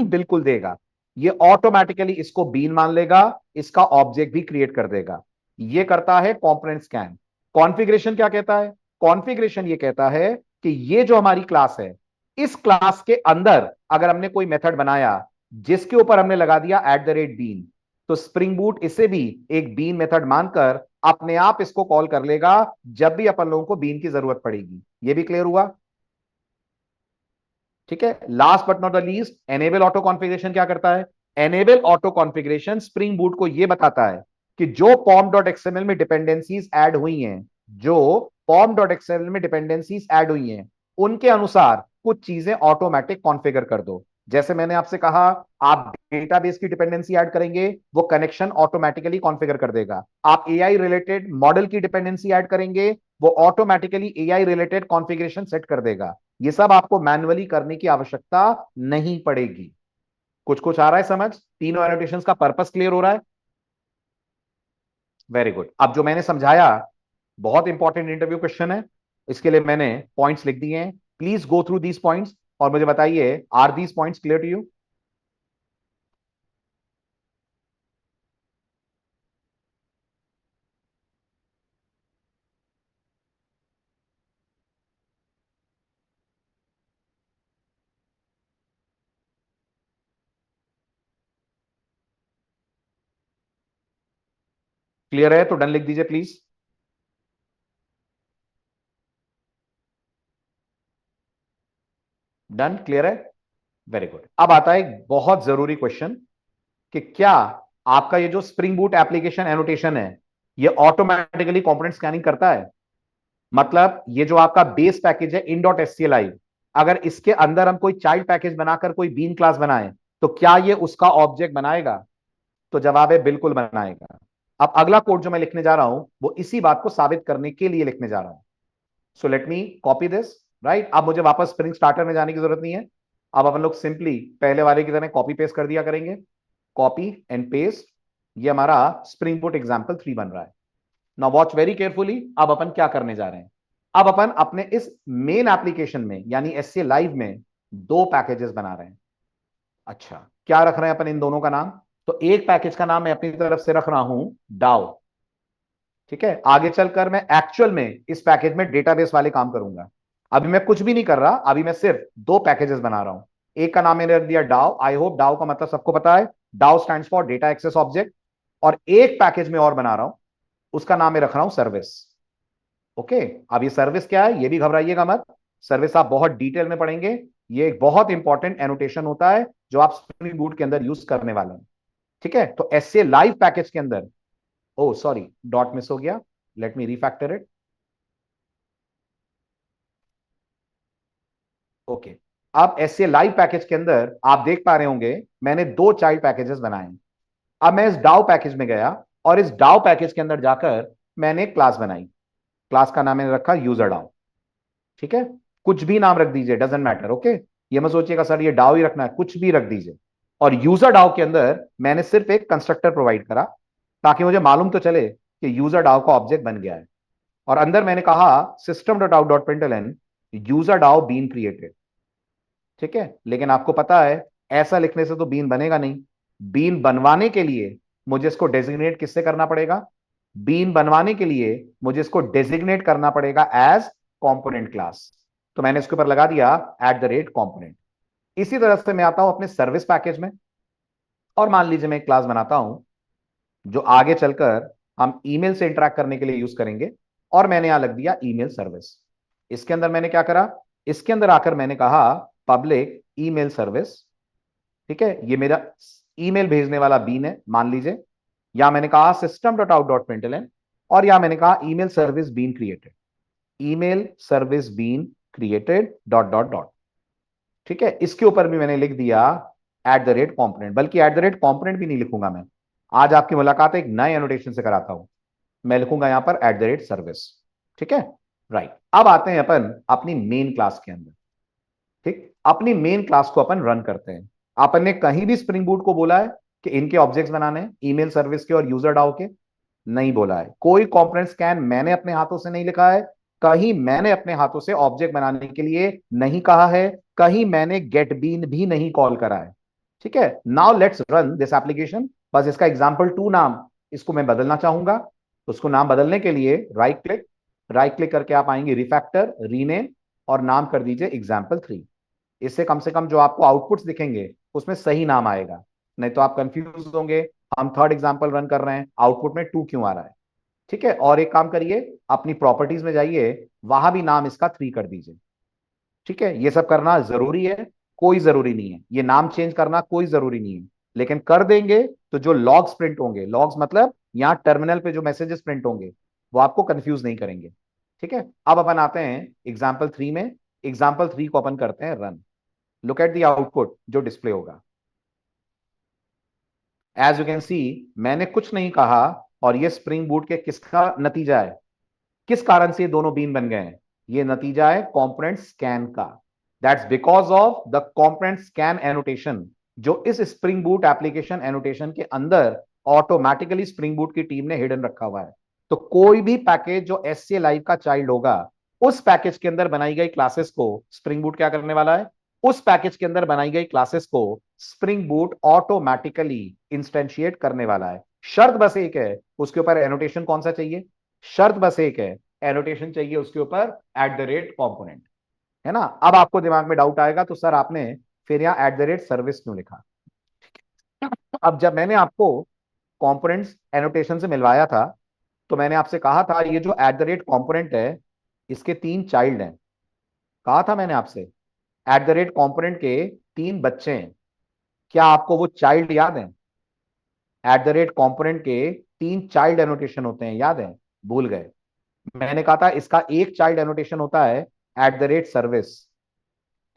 बिल्कुल देगा। ये ऑटोमेटिकली इसको बीन मान लेगा, इसका ऑब्जेक्ट भी क्रिएट कर देगा। ये करता है कंपोनेंट स्कैन। कॉन्फ़िगरेशन क्या कहता है? कॉन्फ़िगरेशन ये कहता है कि ये जो हमारी क्लास है, इस क्लास के अंदर अगर हमने कोई मेथड बनाया जिसके ऊपर हमने लगा दिया @बीन, तो स्प्रिंग बूट इसे भी एक बीन मेथड मानकर अपने आप इसको कॉल कर लेगा जब भी अपन लोगों को बीन की जरूरत पड़ेगी। ये भी क्लियर हुआ? ठीक है। Last but not the least, enable auto configuration क्या करता है? Enable auto configuration spring boot को यह बताता है कि जो pom.xml में डिपेंडेंसीज ऐड हुई हैं, जो pom.xml में डिपेंडेंसीज ऐड हुई हैं, उनके अनुसार कुछ चीजें ऑटोमेटिक कॉन्फ़िगर कर दो। जैसे मैंने आपसे कहा, आप डेटाबेस की डिपेंडेंसी ऐड करेंगे, वो कनेक्शन ऑटोमेटिकली कॉन्फ़िगर कर देगा। आप एआई रिलेटेड मॉडल की डिपेंडेंसी ऐड करेंगे, वो automatically AI related configuration set कर देगा। ये सब आपको मैन्युअली करने की आवश्यकता नहीं पड़ेगी। कुछ कुछ आ रहा है समझ? तीनों एनोटेशंस का पर्पस क्लियर हो रहा है? Very good. अब जो मैंने समझाया, बहुत इंपॉर्टेंट इंटरव्यू क्वेश्चन है, इसके लिए मैंने पॉइंट्स लिख दिए हैं। Please go through these points और मुझे बताइए, are these points clear to you? Clear है तो डन लिख दीजिए प्लीज। डन, क्लियर है? Very good. अब आता है एक बहुत जरूरी क्वेश्चन कि क्या आपका ये जो स्प्रिंग बूट एप्लीकेशन एनोटेशन है, ये ऑटोमेटिकली कंपोनेंट स्कैनिंग करता है? मतलब ये जो आपका बेस पैकेज है in.scli, अगर इसके अंदर हम कोई चाइल्ड पैकेज बनाकर कोई बीन क्लास बनाए, तो क्या ये उसका ऑब्जेक्ट बनाएगा? तो जवाब है बिल्कुल बनाएगा। अब अगला कोड जो मैं लिखने जा रहा हूं, वो इसी बात को साबित करने के लिए लिखने जा रहा हूं। So let me copy this. Right, अब मुझे वापस स्प्रिंग स्टार्टर में जाने की जरूरत नहीं है। अब अपन लोग सिंपली पहले वाले की तरह कॉपी पेस्ट कर दिया करेंगे। कॉपी एंड पेस्ट, ये हमारा स्प्रिंग बूट एग्जाम्पल 3 बन रहा है। Now watch very carefully. अब अपन क्या करने जा रहे हैं? अब अपन अपने इस मेन एप्लीकेशन में यानी एससीए लाइव में दो पैकेजेस बना रहे हैं। अच्छा, क्या रख रहे हैं अपन इन दोनों का नाम? तो एक पैकेज का नाम मैं अपनी तरफ से रख रहा हूं डाउ। ठीक है, आगे चलकर मैं एक्चुअल में इस पैकेज में डेटाबेस वाले काम करूंगा। अभी मैं कुछ भी नहीं कर रहा, अभी मैं सिर्फ दो पैकेजेस बना रहा हूं। एक का नाम मैंने रख दिया डाउ। आई होप डाउ का मतलब सबको पता है। DAO stands for data access object. और एक पैकेज में और बना रहा हूं, उसका नाम मैं रख रहा हूं सर्विस। ओके, अब ये सर्विस क्या है ये भी घबराइएगा मत। सर्विस आप बहुत डिटेल में पढ़ेंगे। ये एक बहुत इंपॉर्टेंट एनोटेशन होता है जो आप स्प्रिंग बूट के अंदर यूज करने वाले हैं। ठीक है, तो एसए लाइव पैकेज के अंदर, ओ सॉरी, डॉट मिस हो गया, let me refactor it. Okay, अब एसए लाइव पैकेज के अंदर आप देख पा रहे होंगे मैंने दो चाइल्ड पैकेजेस बनाए हैं। अब मैं इस डाउ पैकेज में गया और इस डाउ पैकेज के अंदर जाकर मैंने एक क्लास बनाई। क्लास का नाम मैंने रखा यूजर डाउ। ठीक है, कुछ भी नाम रख दीजिए, डजेंट मैटर। ओके, ये मत सोचिएगा सर ये डाउ ही रखना है, कुछ भी रख दीजिए। और यूजर डाउ के अंदर मैंने सिर्फ एक कंस्ट्रक्टर प्रोवाइड करा ताकि मुझे मालूम तो चले कि यूजर डाउ का ऑब्जेक्ट बन गया है। और अंदर मैंने कहा system dot out dot println user DAO been created. ठीक है, लेकिन आपको पता है ऐसा लिखने से तो बीन बनेगा नहीं। बीन बनवाने के लिए मुझे इसको डेजिग्नेट किससे करना पड़ेगा? बीन बनवाने के लिए मुझे इसको डेजिग्नेट करना पड़ेगा एज कंपोनेंट क्लास। तो मैंने इसके ऊपर लगा दिया @कंपोनेंट। इसी तरह से मैं आता हूं अपने सर्विस पैकेज में और मान लीजिए मैं एक क्लास बनाता हूं जो आगे चलकर हम ईमेल से इंटरेक्ट करने के लिए यूज करेंगे। और मैंने यहां लग दिया ईमेल सर्विस। इसके अंदर मैंने क्या करा? इसके अंदर आकर मैंने कहा पब्लिक ईमेल सर्विस। ठीक है, ये मेरा ईमेल भेजने वाला बीन है मान लीजिए। या मैंने कहा system dot out dot println, और या मैंने कहा email service bean created. Email service bean created dot dot dot. ठीक है, इसके ऊपर भी मैंने लिख दिया @कंपोनेंट। बल्कि @कंपोनेंट भी नहीं लिखूंगा मैं। आज आपकी मुलाकात एक नए एनोटेशन से कराता हूं। मैं लिखूंगा यहां पर @सर्विस। ठीक है, राइट। अब आते हैं अपन अपनी मेन क्लास के अंदर। ठीक, अपनी मेन क्लास को अपन रन करते हैं। अपन ने कहीं भी स्प्रिंग बूट को बोला है कि इनके ऑब्जेक्ट्स बनाने हैं, ईमेल सर्विस के और यूजर डाउ के? नहीं बोला है। कोई कंपोनेंट स्कैन मैंने अपने हाथों से नहीं लिखा है। कहीं मैंने अपने हाथों से ऑब्जेक्ट बनाने के लिए नहीं कहा है। कहीं मैंने गेट बीन भी नहीं कॉल करा है। ठीक है, now let's run this application. बस इसका एग्जाम्पल 2 नाम, इसको मैं बदलना चाहूंगा। तो उसको नाम बदलने के लिए राइट क्लिक करके आप आएंगे रिफैक्टर, रीनेम, और नाम कर दीजिए एग्जाम्पल 3। इससे कम से कम जो आपको आउटपुट्स दिखेंगे उसमें सही नाम आएगा। नहीं तो आप कंफ्यूज होंगे, हम थर्ड एग्जाम्पल रन कर रहे हैं, आउटपुट में 2 क्यों आ रहा है। ठीक है, और एक काम करिए, अपनी प्रॉपर्टीज में जाइए, वहां भी नाम इसका 3 कर दीजिए। ठीक है, ये सब करना जरूरी है? कोई जरूरी नहीं है। ये नाम चेंज करना कोई जरूरी नहीं है, लेकिन कर देंगे तो जो लॉग्स प्रिंट होंगे, लॉग्स मतलब यहाँ टर्मिनल पे जो मैसेजेस प्रिंट होंगे, वो आपको कंफ्यूज नहीं करेंगे। ठीक है, अब अपन आते हैं एग्जाम्पल 3 में। एग्जाम्पल 3 को अपन करते हैं run. Look at the output जो डिस्प्ले होगा। एज यू कैन सी, मैंने कुछ नहीं कहा और ये स्प्रिंग बूट के किसका नतीजा है, किस कारण से ये दोनों बीन बन गए हैं? ये नतीजा है कंपोनेंट स्कैन का। That's because of the component scan annotation, जो इस स्प्रिंग बूट एप्लीकेशन एनोटेशन के अंदर ऑटोमेटिकली स्प्रिंग बूट की टीम ने हिडन रखा हुआ है। तो कोई भी पैकेज जो एससीए लाइव का चाइल्ड होगा, उस पैकेज के अंदर बनाई गई क्लासेस को स्प्रिंग बूट क्या करने वाला है? उस पैकेज के अंदर बनाई गई क्लासेस को स्प्रिंग बूट ऑटोमेटिकली इंस्टेंशिएट करने वाला है। शर्त बस एक है, उसके ऊपर एनोटेशन कौन सा चाहिए? शर्त बस एक है, एनोटेशन चाहिए उसके ऊपर @कंपोनेंट, है ना? अब आपको दिमाग में डाउट आएगा, तो सर आपने फिर यहाँ @सर्विस क्यों लिखा? अब जब मैंने आपको कंपोनेंट्स एनोटेशन से मिलवाया था, तो मैंने आपसे कहा था ये जो @कंपोनेंट है, इसके 3 चाइल्ड हैं। कहा था मैंने आपसे कंपोनेंट के 3 बच्चे हैं। क्या आपको वो चाइल्ड याद है? कंपोनेंट के 3 चाइल्ड एनोटेशन होते हैं, याद है? भूल गए? मैंने कहा था इसका एक चाइल्ड एनोटेशन होता है @सर्विस,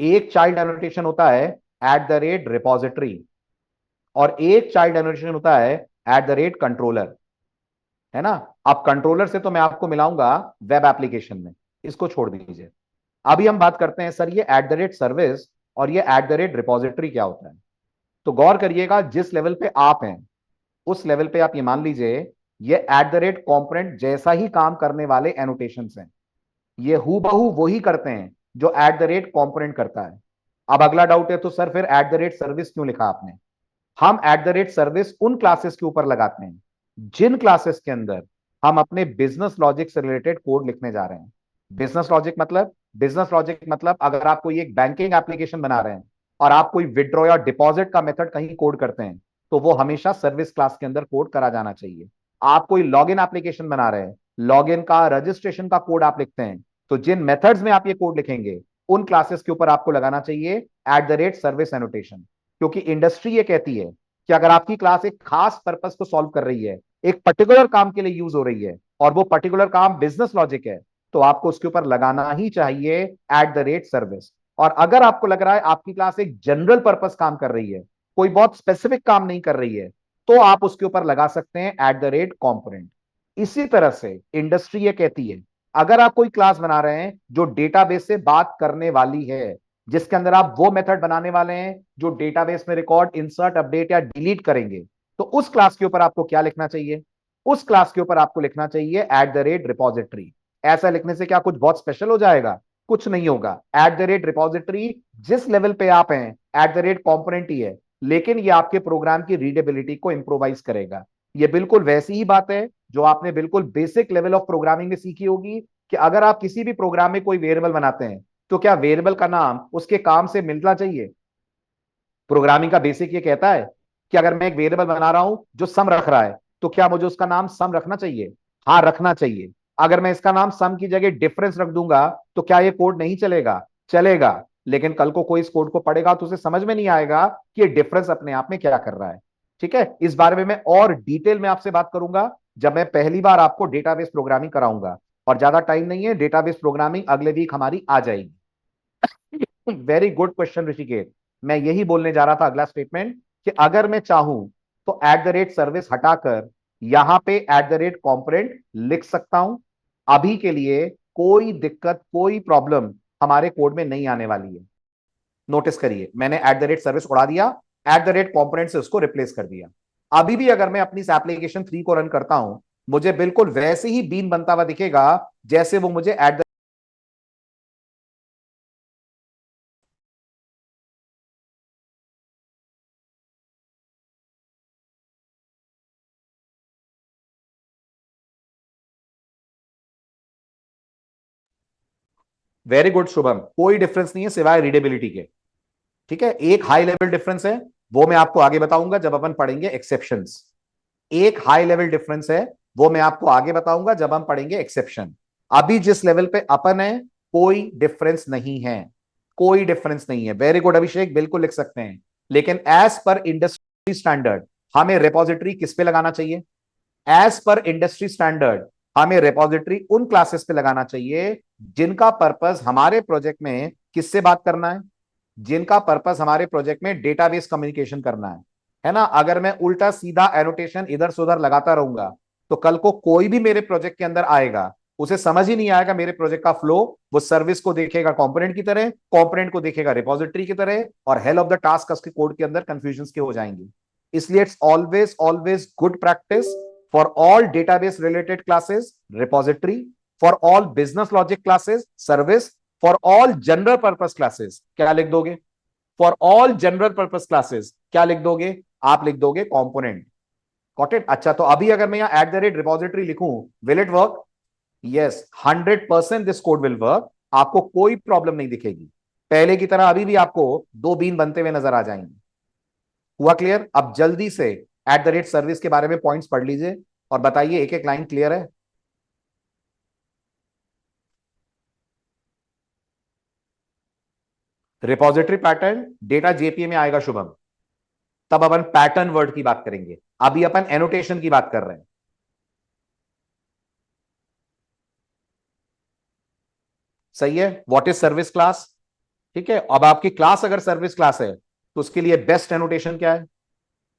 एक चाइल्ड एनोटेशन होता है @रिपोजिटरी, और एक चाइल्ड एनोटेशन होता है कंट्रोलर, है ना? अब कंट्रोलर से तो मैं आपको मिलाऊंगा वेब एप्लीकेशन में, इसको छोड़ दीजिए। अभी हम बात करते हैं सर ये @सर्विस और ये रिपोजिटरी क्या होता है। तो गौर करिएगा, जिस लेवल पे आप हैं उस लेवल पे आप ये मान लीजिए ये कंपोनेंट जैसा ही काम करने वाले एनोटेशंस हैं। ये हूबहू वही करते हैं जो कंपोनेंट करता है। अब अगला डाउट है, तो सर फिर सर्विस क्यों लिखा आपने? हम सर्विस उन क्लासेस के ऊपर लगाते हैं जिन क्लासेस के अंदर हम अपने बिजनेस लॉजिक से रिलेटेड कोड लिखने जा रहे हैं। बिजनेस लॉजिक मतलब अगर आप कोई एक बैंकिंग एप्लीकेशन बना रहे हैं और आप कोई विड्रॉ या डिपॉजिट का मेथड कहीं कोड करते हैं, तो वो हमेशा सर्विस क्लास के अंदर कोड करा जाना चाहिए। आप कोई लॉगिन एप्लीकेशन बना रहे हैं, लॉगिन का रजिस्ट्रेशन का कोड आप लिखते हैं, तो जिन मेथड्स में आप ये कोड लिखेंगे उन क्लासेस के ऊपर आपको लगाना चाहिए सर्विस एनोटेशन। क्योंकि इंडस्ट्री ये कहती है कि अगर आपकी क्लास एक खास पर्पस को सॉल्व कर रही है, एक पर्टिकुलर काम के लिए यूज हो रही है, और वो पर्टिकुलर काम बिजनेस लॉजिक है, तो आपको उसके ऊपर लगाना ही चाहिए सर्विस। और अगर आपको लग रहा है आपकी क्लास एक जनरल पर्पस काम कर रही है, कोई बहुत स्पेसिफिक काम नहीं कर रही है, तो आप उसके ऊपर लगा सकते हैं कंपोनेंट। इसी तरह से इंडस्ट्री ये कहती है, अगर आप कोई क्लास बना रहे हैं जो डेटाबेस से बात करने वाली है, जिसके अंदर आप वो मेथड बनाने वाले हैं जो डेटाबेस में रिकॉर्ड इंसर्ट अपडेट या डिलीट करेंगे, तो उस क्लास के ऊपर आपको क्या लिखना चाहिए? उस क्लास के ऊपर आपको लिखना चाहिए रिपोजिटरी। ऐसा लिखने से क्या कुछ बहुत स्पेशल हो जाएगा? कुछ नहीं होगा। रिपोजिटरी जिस लेवल पे आप हैं कंपोनेंट ही है, लेकिन ये आपके प्रोग्राम की रीडेबिलिटी को इंप्रोवाइज करेगा। ये बिल्कुल वैसी ही बात है जो आपने बिल्कुल बेसिक लेवल ऑफ प्रोग्रामिंग में सीखी होगी, कि अगर आप किसी भी प्रोग्राम में कोई वेरिएबल बनाते हैं, तो क्या वेरिएबल का नाम उसके काम से मिलना चाहिए? प्रोग्रामिंग का बेसिक ये कहता है कि अगर मैं एक वेरिएबल बना रहा हूं जो सम रख रहा है, तो क्या मुझे उसका नाम सम रखना चाहिए? हाँ, रखना चाहिए। अगर मैं इसका नाम सम की जगह डिफरेंस रख दूंगा, तो क्या ये कोड नहीं चलेगा? चलेगा। लेकिन कल को कोई इस कोड को पढ़ेगा तो उसे समझ में नहीं आएगा कि ये डिफरेंस अपने आप में क्या कर रहा है। ठीक है, इस बारे में मैं और डिटेल में आपसे बात करूंगा जब मैं पहली बार आपको डेटाबेस प्रोग्रामिंग कराऊंगा। और ज्यादा टाइम नहीं है, डेटाबेस प्रोग्रामिंग अगले वीक हमारी आ जाएगी। Very good question Rishikesh. मैं यही बोलने जा रहा था, अगला स्टेटमेंट, कि अगर मैं चाहूं तो सर्विस हटाकर यहां पे कंपोनेंट लिख सकता हूं। अभी के लिए कोई दिक्कत, कोई प्रॉब्लम हमारे कोड में नहीं आने वाली है। नोटिस करिए, मैंने सर्विस उड़ा दिया, कंपोनेंट से उसको रिप्लेस कर दिया। अभी भी अगर मैं अपनी इस एप्लीकेशन 3 को रन करता हूं, मुझे बिल्कुल वैसे ही बीन बनता हुआ दिखेगा जैसे वो मुझे वेरी गुड शुभम, कोई डिफरेंस नहीं है सिवाय रीडेबिलिटी के। ठीक है, एक हाई लेवल डिफरेंस है, वो मैं आपको आगे बताऊंगा जब अपन पढ़ेंगे एक्सेप्शंस। एक हाई लेवल डिफरेंस है, वो मैं आपको आगे बताऊंगा जब हम पढ़ेंगे एक्सेप्शन। अभी जिस लेवल पे अपन है, कोई डिफरेंस नहीं है, कोई डिफरेंस नहीं है। वेरी गुड अभिषेक, बिल्कुल लिख सकते हैं। लेकिन एज पर इंडस्ट्री स्टैंडर्ड हमें रिपोजिटरी किस पे लगाना चाहिए? एज पर इंडस्ट्री स्टैंडर्ड हमें रिपोजिटरी उन क्लासेस पे लगाना चाहिए जिनका पर्पस हमारे प्रोजेक्ट में किससे बात करना है, जिनका पर्पस हमारे प्रोजेक्ट में डेटाबेस कम्युनिकेशन करना है ना। अगर मैं उल्टा सीधा एनोटेशन इधर से उधर लगाता रहूंगा तो कल को कोई भी मेरे प्रोजेक्ट के अंदर आएगा, उसे समझ ही नहीं आएगा मेरे प्रोजेक्ट का फ्लो। वो सर्विस को देखेगा कंपोनेंट की तरह, कंपोनेंट को देखेगा रिपोजिटरी की तरह, और हेल ऑफ द टास्क उसके कोड के अंदर कंफ्यूजन के हो जाएंगे। इसलिए it's always always good practice for all database related classes repository, for all business logic classes service, for all general purpose classes क्या लिख दोगे, for all general purpose classes क्या लिख दोगे, आप लिख दोगे कंपोनेंट। Got it. अच्छा, तो अभी अगर मैं यहां @रिपोजिटरी लिखूं, will it work? Yes, 100% this code will work. आपको कोई प्रॉब्लम नहीं दिखेगी, पहले की तरह अभी भी आपको दो बीन बनते हुए नजर आ जाएंगे। हुआ क्लियर? अब जल्दी से @सर्विस के बारे में पॉइंट्स पढ़ लीजिए और बताइए एक एक लाइन क्लियर है? रिपोजिटरी पैटर्न डेटा जेपीए में आएगा शुभम, तब अपन पैटर्न वर्ड की बात करेंगे, अभी अपन एनोटेशन की बात कर रहे हैं। सही है। What is service class? ठीक है, अब आपकी क्लास अगर सर्विस क्लास है तो उसके लिए बेस्ट एनोटेशन क्या है?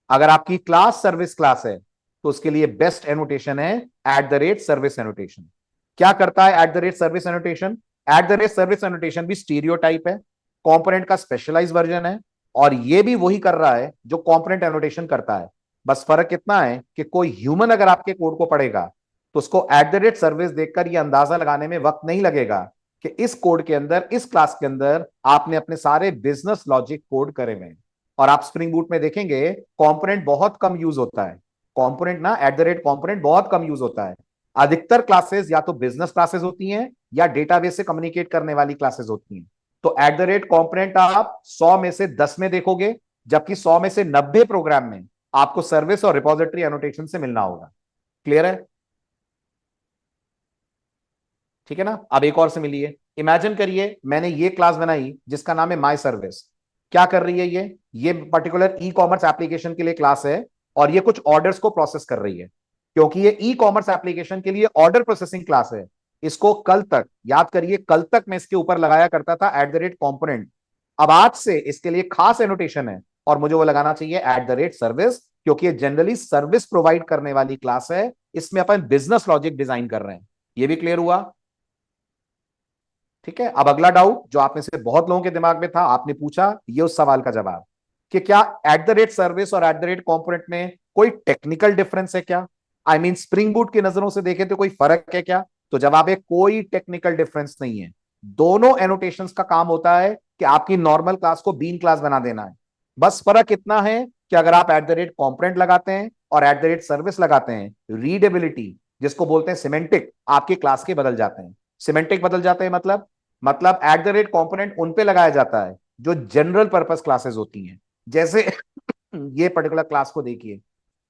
अगर आपकी क्लास सर्विस क्लास है तो उसके लिए बेस्ट एनोटेशन है @सर्विस एनोटेशन। क्या करता है @सर्विस एनोटेशन? सर्विस एनोटेशन भी स्टीरियो टाइप है, कंपोनेंट का स्पेशलाइज वर्जन है, और ये भी वही कर रहा है जो कंपोनेंट एनोटेशन करता है। बस फर्क इतना है कि कोई ह्यूमन अगर आपके कोड को पढ़ेगा तो उसको सर्विस देखकर ये अंदाजा लगाने में वक्त नहीं लगेगा कि इस कोड के अंदर, इस क्लास के अंदर आपने अपने सारे बिजनेस लॉजिक कोड करे हुए हैं। और आप स्प्रिंग बूट में देखेंगे कंपोनेंट बहुत कम यूज होता है, कंपोनेंट ना कंपोनेंट बहुत कम यूज होता है। अधिकतर क्लासेस या तो बिजनेस क्लासेस होती हैं या डेटाबेस से कम्युनिकेट करने वाली क्लासेस होती हैं। तो कंपोनेंट आप 100 में से 10 में देखोगे, जबकि 100 में से 90 प्रोग्राम में आपको सर्विस और रिपोजिटरी एनोटेशन से मिलना होगा। क्लियर है? ठीक है ना। अब एक और से मिलिए। इमेजिन करिए मैंने ये क्लास बनाई जिसका नाम है माई सर्विस। क्या कर रही है ये पर्टिकुलर ई कॉमर्स एप्लीकेशन के लिए क्लास है, और ये कुछ ऑर्डर्स को प्रोसेस कर रही है। क्योंकि ये ई कॉमर्स एप्लीकेशन के लिए ऑर्डर प्रोसेसिंग क्लास है, इसको कल तक, याद करिए, कल तक मैं इसके ऊपर लगाया करता था कंपोनेंट। अब आज से इसके लिए खास एनोटेशन है और मुझे वो लगाना चाहिए सर्विस, क्योंकि ये जनरली सर्विस प्रोवाइड करने वाली क्लास है। इसमें अपन बिजनेस लॉजिक डिजाइन कर रहे हैं। ये भी क्लियर हुआ? ठीक है। अब अगला डाउट जो आप में से बहुत लोगों के दिमाग में था, आपने पूछा, ये उस सवाल का जवाब कि क्या सर्विस और कंपोनेंट में कोई टेक्निकल डिफरेंस है क्या? आई मीन स्प्रिंग बूट की नजरों से देखें तो कोई फर्क है क्या? तो जवाब है कोई टेक्निकल डिफरेंस नहीं है। दोनों एनोटेशंस का काम होता है कि आपकी नॉर्मल क्लास को बीन क्लास बना देना है। बस फर्क इतना है कि अगर आप कंपोनेंट लगाते हैं और सर्विस लगाते हैं, रीडेबिलिटी, जिसको बोलते हैं सिमेंटिक, आपके क्लास के बदल जाते हैं। सिमेंटिक बदल जाते हैं मतलब कंपोनेंट उन पे लगाया जाता है जो जनरल पर्पस क्लासेस होती हैं। जैसे ये पर्टिकुलर क्लास को देखिए,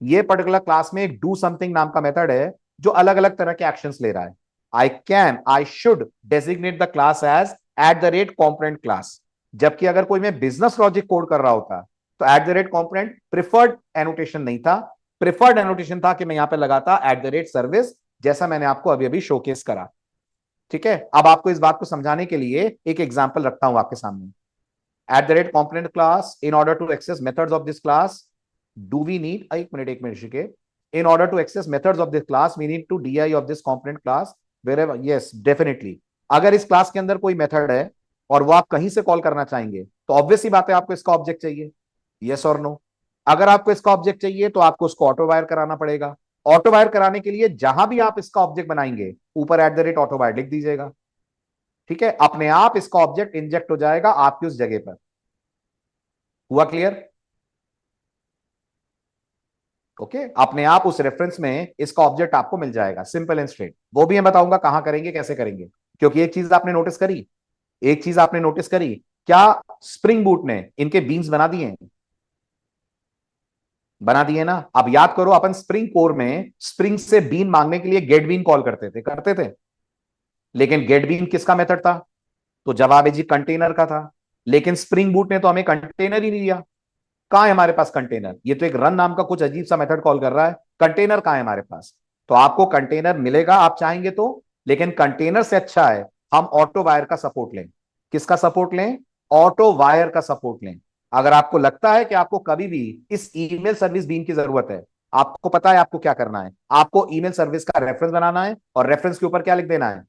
ये पर्टिकुलर क्लास में एक डू समथिंग नाम का मेथड है जो अलग अलग तरह के एक्शंस ले रहा है। I should designate the class as component class. जबकि अगर कोई मैं बिजनेस लॉजिक कोड कर रहा होता तो कंपोनेंट प्रिफर्ड एनोटेशन नहीं था, प्रिफर्ड एनोटेशन था कि मैं यहां पे लगाता सर्विस, जैसा मैंने आपको अभी अभी शोकेस करा। ठीक है। अब आपको इस बात को समझाने के लिए एक एग्जांपल रखता हूं आपके सामने। component class, in order to access methods of this class, do we need, एक minute ऋषिके, in order to access methods of this class we need to di of this component class wherever, yes definitely। अगर इस class के अंदर कोई method है और वो आप कहीं से कॉल करना चाहेंगे तो ऑब्वियस ही बात है आपको इसका ऑब्जेक्ट चाहिए, यस और नो। अगर आपको इसका ऑब्जेक्ट चाहिए तो आपको उसको ऑटो वायर कराना पड़ेगा। ऑटो वायर कराने के लिए जहां भी आप इसका ऑब्जेक्ट बनाएंगे ऊपर ऑटो वायर लिख दीजिएगा। ठीक है, अपने आप इसका ऑब्जेक्ट इंजेक्ट हो जाएगा आपकी उस जगह पर। हुआ क्लियर? ओके, अपने आप उस रेफरेंस में इसका ऑब्जेक्ट आपको मिल जाएगा, सिंपल एंड स्ट्रेट। वो भी मैं बताऊंगा कहां करेंगे, कैसे करेंगे। क्योंकि एक चीज आपने नोटिस करी, एक चीज आपने नोटिस करी, क्या स्प्रिंग बूट ने इनके बीन्स बना दिए हैं? बना दिए ना। अब याद करो, अपन स्प्रिंग कोर में स्प्रिंग से बीन मांगने के लिए गेट बीन कॉल करते थे। लेकिन गेट बीन किसका मेथड था? तो जवाब है जी कंटेनर का था। लेकिन स्प्रिंग बूट ने तो हमें कंटेनर ही नहीं दिया। कहां है हमारे पास कंटेनर? ये तो एक रन नाम का कुछ अजीब सा मेथड कॉल कर रहा है, कंटेनर कहां है हमारे पास? तो आपको कंटेनर मिलेगा आप चाहेंगे तो, लेकिन कंटेनर से अच्छा है हम ऑटो वायर का सपोर्ट लें। किसका सपोर्ट लें? ऑटो वायर का सपोर्ट लें। अगर आपको लगता है कि आपको कभी भी इस ईमेल सर्विस बीन की जरूरत है, आपको पता है आपको क्या करना है, आपको ईमेल सर्विस का रेफरेंस बनाना है और रेफरेंस के ऊपर क्या लिख देना है,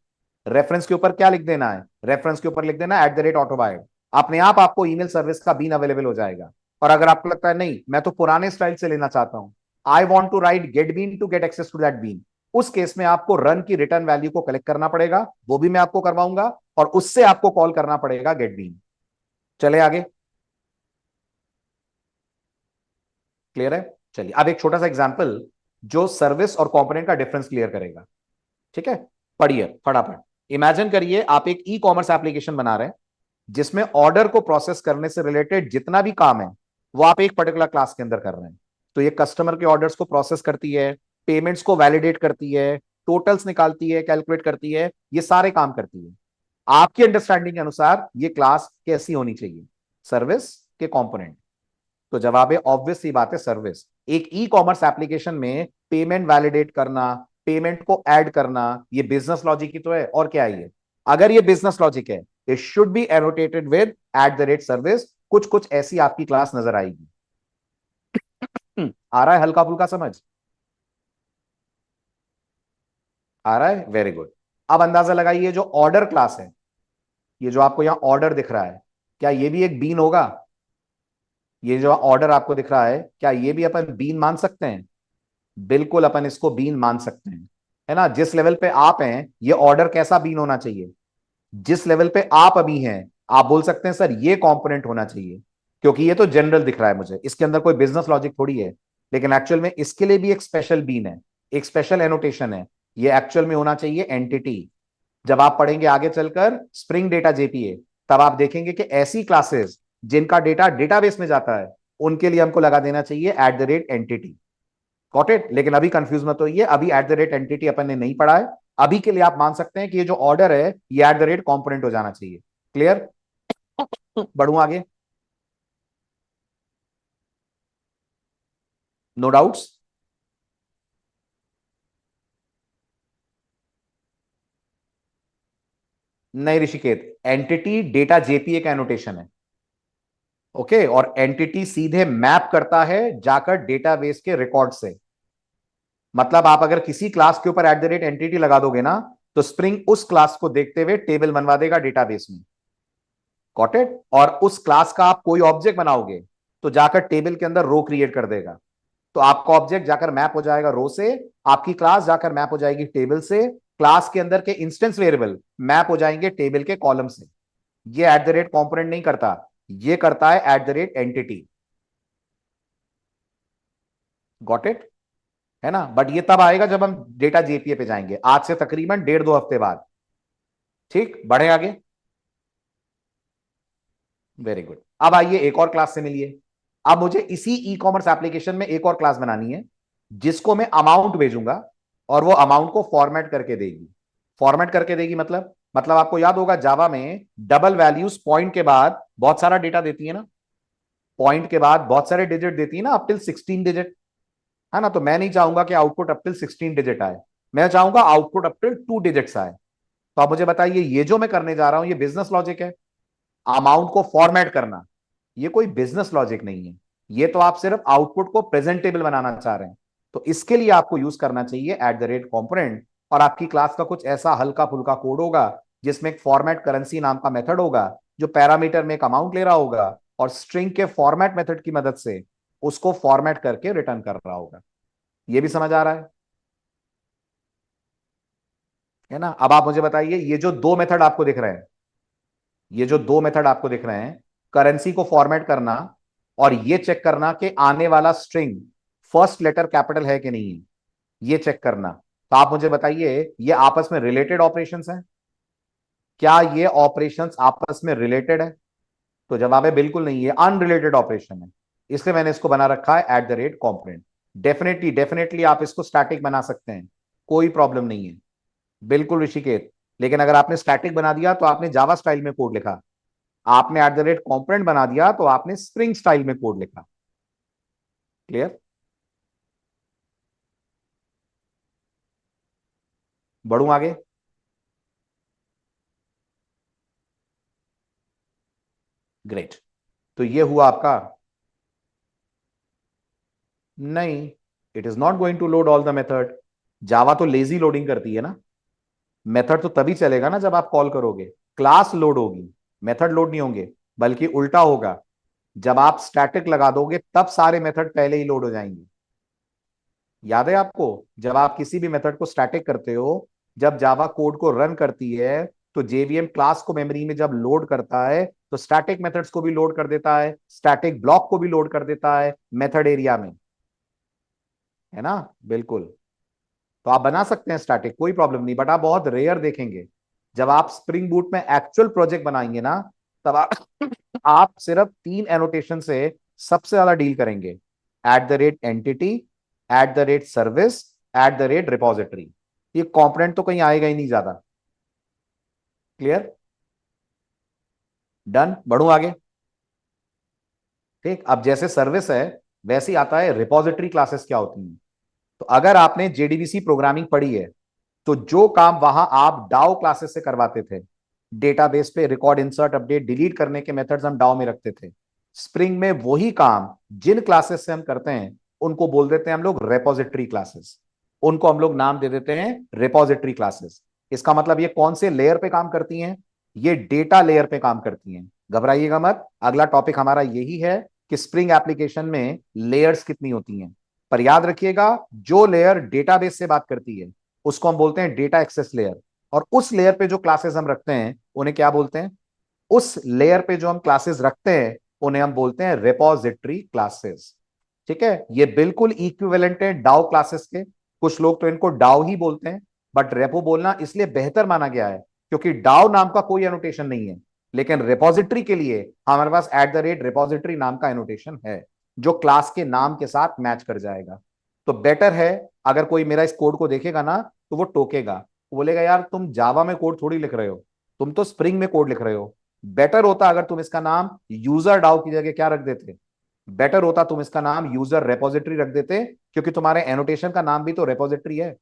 रेफरेंस के ऊपर क्या लिख देना है, रेफरेंस के ऊपर लिख देना है @autowired। अपने आप आपको ईमेल सर्विस का बीन अवेलेबल हो जाएगा। और अगर आपको लगता है नहीं मैं तो पुराने स्टाइल से लेना चाहता हूं, I want to write get bean to get access to that bean, उस केस में आपको रन की रिटर्न वैल्यू को कलेक्ट करना पड़ेगा, वो भी मैं आपको करवाऊंगा, और उससे आपको कॉल करना पड़ेगा गेट बीन। चले आगे, क्लियर है? चलिए अब एक छोटा सा एग्जांपल जो सर्विस और कंपोनेंट का डिफरेंस क्लियर करेगा। ठीक है, पढ़िए फटाफट। इमेजिन करिए आप एक ई कॉमर्स एप्लीकेशन बना रहे हैं जिसमें ऑर्डर को प्रोसेस करने से रिलेटेड जितना भी काम है वो आप एक पर्टिकुलर क्लास के अंदर कर रहे हैं। तो ये कस्टमर के ऑर्डर्स को प्रोसेस करती है, पेमेंट्स को वैलिडेट करती है, टोटल्स निकालती है, कैलकुलेट करती है, ये सारे काम करती है। आपकी अंडरस्टैंडिंग के अनुसार ये क्लास कैसी होनी चाहिए? सर्विस के कंपोनेंट। तो जवाब है ऑब्वियस सी बात है सर्विस। एक ई कॉमर्स एप्लीकेशन में पेमेंट वैलिडेट करना, पेमेंट को ऐड करना, ये बिजनेस लॉजिक ही तो है, और क्या है ये? अगर ये बिजनेस लॉजिक है, it should be annotated with @service. कुछ कुछ ऐसी आपकी क्लास नजर आएगी। आ रहा है हल्का फुल्का समझ? आ रहा है, वेरी गुड। अब अंदाजा लगाइए जो ऑर्डर क्लास है, ये जो आपको यहां ऑर्डर दिख रहा है, क्या ये भी एक बीन होगा? ये जो ऑर्डर आपको दिख रहा है, क्या ये भी अपन बीन मान सकते हैं? बिल्कुल अपन इसको बीन मान सकते हैं, है ना? जिस लेवल पे आप हैं ये ऑर्डर कैसा बीन होना चाहिए? जिस लेवल पे आप अभी हैं आप बोल सकते हैं सर ये कंपोनेंट होना चाहिए, क्योंकि ये तो जनरल दिख रहा है मुझे, इसके अंदर कोई बिजनेस लॉजिक थोड़ी है। लेकिन एक्चुअल में इसके लिए भी एक स्पेशल बीन है, एक स्पेशल एनोटेशन है। ये एक्चुअल में होना चाहिए एंटिटी। जब आप पढ़ेंगे आगे चलकर स्प्रिंग डेटा जेपीए, तब आप देखेंगे कि ऐसी क्लासेस जिनका डेटा डेटाबेस में जाता है उनके लिए हमको लगा देना चाहिए @entity। Got it? लेकिन अभी कंफ्यूज मत होइए, अभी @entity अपन ने नहीं पढ़ा है। अभी के लिए आप मान सकते हैं कि ये जो ऑर्डर है ये कंपोनेंट हो जाना चाहिए। क्लियर? बढ़ू आगे? No doubts? नहीं ऋषिकेत, एंटिटी डेटा जेपीए का एनोटेशन है। ओके, और एंटिटी सीधे मैप करता है जाकर डेटाबेस के रिकॉर्ड से। मतलब आप अगर किसी क्लास के ऊपर @entity लगा दोगे ना, तो स्प्रिंग उस क्लास को देखते हुए टेबल बनवा देगा डेटाबेस में। Got it? और उस क्लास का आप कोई ऑब्जेक्ट बनाओगे तो जाकर टेबल के अंदर रो क्रिएट कर देगा। तो आपका ऑब्जेक्ट जाकर मैप हो जाएगा रो से, आपकी क्लास जाकर मैप हो जाएगी टेबल से, क्लास के अंदर के इंस्टेंस वेरिएबल मैप हो जाएंगे टेबल के कॉलम से। ये कंपोनेंट नहीं करता, ये करता है एंटिटी। Got it? है ना? बट ये तब आएगा जब हम डेटा जेपीए पे जाएंगे, आज से तकरीबन 1.5-2 हफ्ते बाद। ठीक, बढ़े आगे। Very good. अब आइए एक और क्लास से मिलिए। अब मुझे इसी ई कॉमर्स एप्लीकेशन में एक और क्लास बनानी है जिसको मैं अमाउंट भेजूंगा, और वो अमाउंट को फॉर्मेट करके देगी। फॉर्मेट करके देगी मतलब आपको याद होगा जावा में डबल वैल्यूज पॉइंट के बाद बहुत सारा डेटा देती है ना, पॉइंट के बाद बहुत सारे डिजिट देती है ना, अप टिल 16 डिजिट, है ना? तो मैं नहीं चाहूंगा कि आउटपुट अप टिल 16 डिजिट आए, मैं चाहूंगा आउटपुट अप टिल 2 डिजिट्स आए। तो आप मुझे बताइए ये जो मैं करने जा रहा हूं ये बिजनेस लॉजिक है? अमाउंट को फॉर्मेट करना ये कोई बिजनेस लॉजिक नहीं है, ये तो आप सिर्फ आउटपुट को प्रेजेंटेबल बनाना चाह रहे हैं। तो इसके लिए आपको यूज करना चाहिए कंपोनेंट, और आपकी क्लास का कुछ ऐसा हल्का फुल्का कोड होगा जिसमें एक फॉर्मेट करेंसी नाम का मेथड होगा जो पैरामीटर में एक अमाउंट ले रहा होगा और स्ट्रिंग के फॉर्मेट मेथड की मदद से उसको फॉर्मेट करके रिटर्न कर रहा होगा। ये भी समझ आ रहा है ना? अब आप मुझे बताइए ये जो दो मेथड आपको दिख रहे हैं, ये जो दो मेथड आपको दिख रहे हैं, करेंसी को फॉर्मेट करना और ये चेक करना कि आने वाला स्ट्रिंग फर्स्ट लेटर कैपिटल है कि नहीं है, ये चेक करना। तो आप मुझे बताइए ये आपस में रिलेटेड ऑपरेशंस हैं? क्या ये ऑपरेशंस आपस में रिलेटेड है? तो जवाब है बिल्कुल नहीं, ये अनरिलेटेड ऑपरेशन है। इसलिए मैंने इसको बना रखा है कंपोनेंट। डेफिनेटली डेफिनेटली आप इसको स्टैटिक बना सकते हैं, कोई प्रॉब्लम नहीं है, बिल्कुल ऋषिकेत। लेकिन अगर आपने स्टैटिक बना दिया तो आपने जावा स्टाइल में कोड लिखा, आपने कंपोनेंट बना दिया तो आपने स्प्रिंग स्टाइल में कोड लिखा। क्लियर? बढ़ूं आगे? ग्रेट। तो ये हुआ आपका, नहीं, it is not going to load all the method. Java तो लेजी लोडिंग करती है ना। मेथड तो तभी चलेगा ना जब आप कॉल करोगे, क्लास लोड होगी, मेथड लोड नहीं होंगे। बल्कि उल्टा होगा, जब आप स्टैटिक लगा दोगे तब सारे मेथड पहले ही लोड हो जाएंगे। याद है आपको, जब आप किसी भी मेथड को स्टैटिक करते हो, जब जावा कोड को रन करती है, तो जेवीएम क्लास को मेमोरी में जब लोड करता है, तो स्टैटिक मेथड्स को भी लोड कर देता है, स्टैटिक ब्लॉक को भी लोड कर देता है मेथड एरिया में, है ना? बिल्कुल। तो आप बना सकते हैं स्टैटिक, कोई प्रॉब्लम नहीं, बट आप बहुत रेयर देखेंगे। जब आप स्प्रिंग बूट में एक्चुअल प्रोजेक्ट बनाएंगे ना, तब आप सिर्फ 3 एनोटेशन से सबसे ज्यादा डील करेंगे: at the rate entity, at the rate service, at the rate repository. ये कंपोनेंट तो कहीं आएगा ही नहीं ज्यादा। क्लियर? डन। बढ़ू आगे? ठीक। अब जैसे सर्विस है, वैसे ही आता है रिपोजिटरी क्लासेस क्या होती हैं। तो अगर आपने जेडीबीसी प्रोग्रामिंग पढ़ी है, तो जो काम वहां आप डाउ क्लासेस से करवाते थे, डेटाबेस पे रिकॉर्ड इंसर्ट अपडेट डिलीट करने के मेथड्स हम डाउ में रखते थे, स्प्रिंग में वही काम जिन क्लासेस से हम करते हैं, उनको बोल देते हैं हम लोग रेपोजिटरी क्लासेस। उनको हम लोग नाम दे देते हैं रेपोजिटरी क्लासेस। इसका मतलब ये कौन से लेयर पे काम करती हैं? ये डेटा लेयर पे काम करती हैं। घबराइएगा मत, अगला टॉपिक हमारा यही है कि स्प्रिंग एप्लीकेशन में लेयर्स कितनी होती हैं। पर याद रखिएगा, जो लेयर डेटाबेस से बात करती है, उसको हम बोलते हैं डेटा एक्सेस लेयर। और उस लेयर पे जो क्लासेस हम रखते हैं, उन्हें क्या बोलते हैं? उस लेयर पे जो हम क्लासेस रखते हैं, उन्हें हम बोलते हैं रिपोजिटरी क्लासेस। ठीक है? ये बिल्कुल इक्विवेलेंट है डाउ क्लासेस के। कुछ लोग तो इनको डाउ ही बोलते हैं, बट रेपो बोलना इसलिए बेहतर माना गया है क्योंकि डाउ नाम का कोई एनोटेशन नहीं है, लेकिन रिपोजिटरी के लिए हमारे पास एट द रेट रिपोजिटरी नाम का एनोटेशन है, जो क्लास के नाम के साथ मैच कर जाएगा। तो बेटर है, अगर कोई मेरा इस कोड को देखेगा ना, तो वो टोकेगा, वो बोलेगा यार तुम जावा में कोड थोड़ी लिख रहे हो, तुम तो स्प्रिंग में कोड लिख रहे हो। बेटर होता अगर तुम इसका नाम यूजर डाउ की जगह क्या रख देते? बेटर होता तुम इसका नाम यूजर रेपोजिटरी रख देते, क्योंकि तुम्हारे एनोटेशन का नाम भी तो रेपोजिटरी है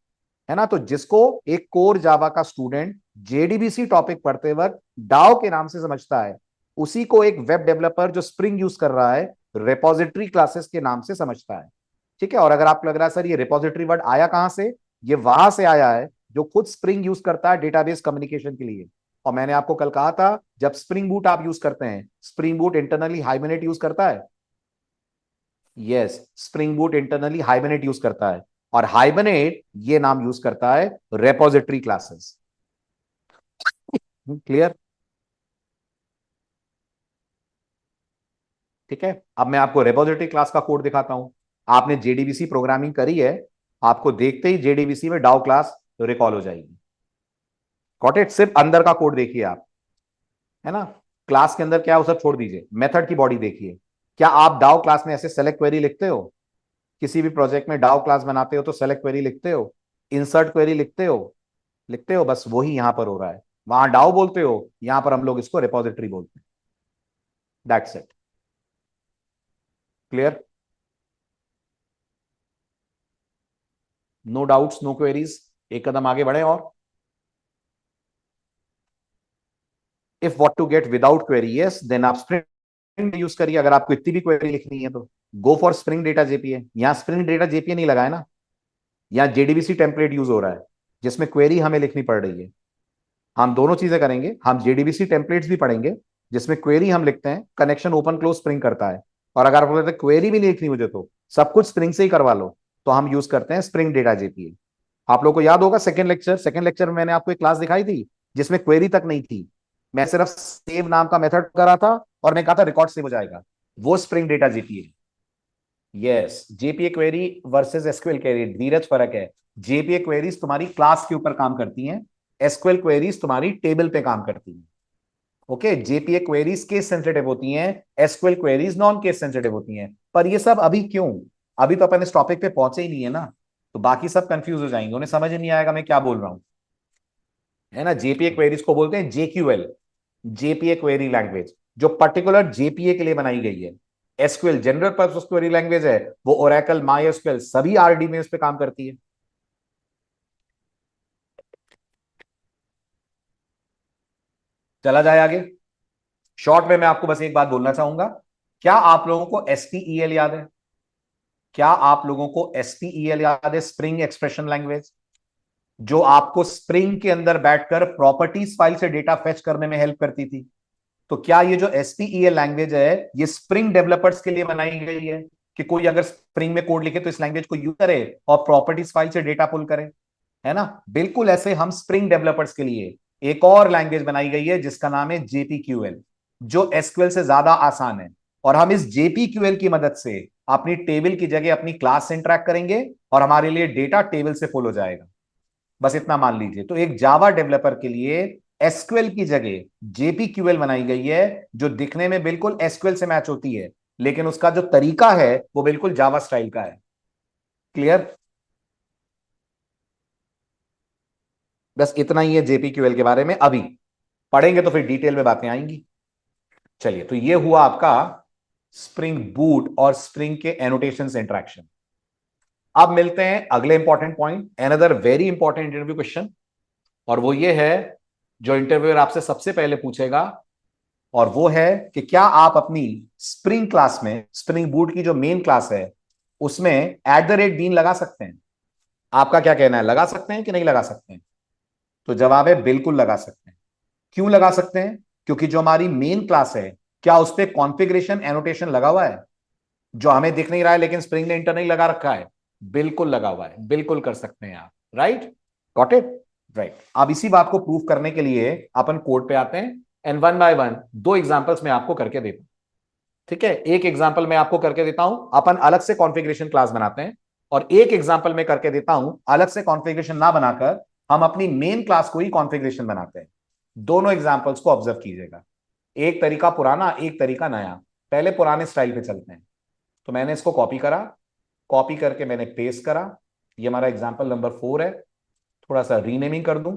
ना? तो जिसको एक कोर जावा का स्टूडेंट जेडीबीसी टॉपिक पढ़ते वक्त डाओ के नाम से समझता है, उसी को एक वेब डेवलपर जो स्प्रिंग यूज कर रहा है रेपोजिटरी क्लासेस के नाम से समझता है। ठीक है? और अगर आपको लग रहा है सर ये रिपोजिटरी वर्ड आया कहां से, ये वहां से आया है जो खुद स्प्रिंग यूज करता है डेटाबेस कम्युनिकेशन के लिए। और मैंने आपको कल कहा था, जब स्प्रिंग बूट आप यूज करते हैं, spring boot internally hibernate use करता है। Yes, spring boot internally hibernate use करता है, और हाइबरनेट ये नाम यूज करता है रेपोजिटरी क्लासेस। क्लियर? ठीक है, अब मैं आपको रेपोजिटरी क्लास का कोड दिखाता हूं। आपने जेडीबीसी प्रोग्रामिंग करी है, आपको देखते ही जेडीबीसी में डाउ क्लास रिकॉल हो जाएगी। Got it? सिर्फ अंदर का कोड देखिए आप, है ना? क्लास के अंदर क्या है वो सब छोड़ दीजिए, मेथड की बॉडी देखिए। क्या आप डाउ क्लास में ऐसे सेलेक्ट क्वेरी लिखते हो? किसी भी प्रोजेक्ट में डाउ क्लास बनाते हो तो सेलेक्ट क्वेरी लिखते हो, इंसर्ट क्वेरी लिखते हो? लिखते हो। बस वही यहां पर हो रहा है। वहां डाउ बोलते हो, यहां पर हम लोग इसको रिपोजिटरी बोलते हैं। That's it. Clear? No doubts, no queries? एक कदम आगे बढ़े और if what to get without query, yes, then आप स्प्रिंग यूज करिए। अगर आपको इतनी भी क्वेरी लिखनी है तो go for spring data JPA. यहां स्प्रिंग डेटा जेपीए नहीं लगा है ना, यहाँ जेडीबीसी टेम्पलेट यूज हो रहा है जिसमें क्वेरी हमें लिखनी पड़ रही है। हम दोनों चीजें करेंगे, हम जेडीबीसी टेम्पलेट्स भी पढ़ेंगे जिसमें क्वेरी हम लिखते हैं, कनेक्शन ओपन क्लोज स्प्रिंग करता है। और अगर आप बोलते हैं क्वेरी भी नहीं लिखनी मुझे, तो सब कुछ स्प्रिंग से ही करवा लो, तो हम यूज करते हैं स्प्रिंग डेटा जेपीए। आप लोग को याद होगा सेकंड लेक्चर में मैंने आपको एक क्लास दिखाई थी जिसमें क्वेरी तक नहीं थी। मैं सिर्फ सेव नाम का मेथड करा था और मैं कहा था रिकॉर्ड सेव हो जाएगा। वो spring data JPA. Yes, JPA query versus SQL query Dheeraj फर्क है। जेपीए क्वेरीज तुम्हारी क्लास के ऊपर काम करती हैं, एसक्यूएल क्वेरीज तुम्हारी टेबल पे काम करती हैं। Okay, JPA queries case sensitive होती हैं, SQL queries non case sensitive होती हैं। पर ये सब अभी क्यों? अभी तो अपन इस टॉपिक पे पहुंचे ही नहीं है ना, तो बाकी सब कंफ्यूज हो जाएंगे, उन्हें समझ ही नहीं आएगा मैं क्या बोल रहा हूं, है ना? जेपीए क्वेरीज को बोलते हैं जेक्यूएल, जेपीए क्वेरी लैंग्वेज, जो पर्टिकुलर जेपीए के लिए बनाई गई है। SQL general purpose query language है, वो ओरेकल, माई एसक्यूएल सभी आरडी में उस पर काम करती है। चला जाए आगे। शॉर्ट में मैं आपको बस एक बात बोलना चाहूंगा, क्या आप लोगों को एसपीईएल याद है? क्या आप लोगों को एसपीईएल याद है? स्प्रिंग एक्सप्रेशन लैंग्वेज, जो आपको स्प्रिंग के अंदर बैठकर प्रॉपर्टीज फाइल से डेटा फेच करने में हेल्प करती थी। तो क्या ये जो एसपीईएल लैंग्वेज है, ये स्प्रिंग डेवलपर्स के लिए बनाई गई है कि कोई अगर स्प्रिंग में कोड लिखे तो इस लैंग्वेज को यूज करे और प्रॉपर्टीज फाइल से डेटा पुल करे, है ना? बिल्कुल ऐसे हम स्प्रिंग डेवलपर्स के लिए एक और लैंग्वेज बनाई गई है जिसका नाम है जेपीक्यूएल, जो एसक्यूएल से ज्यादा आसान है। और हम इस जेपीक्यूएल की मदद से अपनी टेबल की जगह अपनी क्लास से इंटरेक्ट करेंगे और हमारे लिए डेटा टेबल से फुल हो जाएगा। बस इतना मान लीजिए। तो एक जावा डेवलपर के लिए एसक्यूएल की जगह जेपीक्यूएल बनाई गई है, जो दिखने में बिल्कुल एसक्यूएल से मैच होती है, लेकिन उसका जो तरीका है वो बिल्कुल जावा स्टाइल का है। क्लियर? बस इतना ही है जेपीक्यूएल के बारे में। अभी पढ़ेंगे तो फिर डिटेल में बातें आएंगी। चलिए, तो ये हुआ आपका स्प्रिंग बूट और स्प्रिंग के एनोटेशन से इंटरेक्शन। अब मिलते हैं अगले important point, another very important interview question, और वो ये है जो इंटरव्यूअर आपसे सबसे पहले पूछेगा, और वो है कि क्या आप अपनी स्प्रिंग क्लास में, स्प्रिंग बूट की जो मेन क्लास है, उसमें @बीन लगा सकते हैं? आपका क्या कहना है, लगा सकते हैं कि नहीं लगा सकते हैं? तो जवाब है बिल्कुल लगा सकते हैं। क्यों लगा सकते हैं? क्योंकि जो हमारी मेन क्लास है, क्या उस पर कॉन्फ़िगरेशन एनोटेशन लगा हुआ है जो हमें दिख नहीं रहा है लेकिन स्प्रिंग ने इंटरनली लगा रखा है? बिल्कुल लगा हुआ है, बिल्कुल कर सकते हैं आप। राइट? Got it? राइट। अब इसी बात को प्रूव करने के लिए अपन कोड पे आते हैं, एंड वन बाय वन दो एग्जांपल्स मैं आपको करके देता हूं। ठीक है, एक एग्जांपल मैं आपको करके देता हूं, अपन अलग से कॉन्फ़िगरेशन क्लास बनाते हैं, और एक एग्जांपल मैं करके देता हूं, अलग से कॉन्फ़िगरेशन ना बनाकर हम अपनी मेन क्लास को ही कॉन्फ़िगरेशन बनाते हैं। दोनों एग्जांपल्स को ऑब्जर्व कीजिएगा। एक तरीका पुराना, एक तरीका नया। पहले पुराने स्टाइल पे चलते हैं। तो मैंने इसको कॉपी करा, कॉपी करके मैंने पेस्ट करा। ये हमारा एग्जांपल नंबर 4 है। थोड़ा सा रीनेमिंग कर दूं,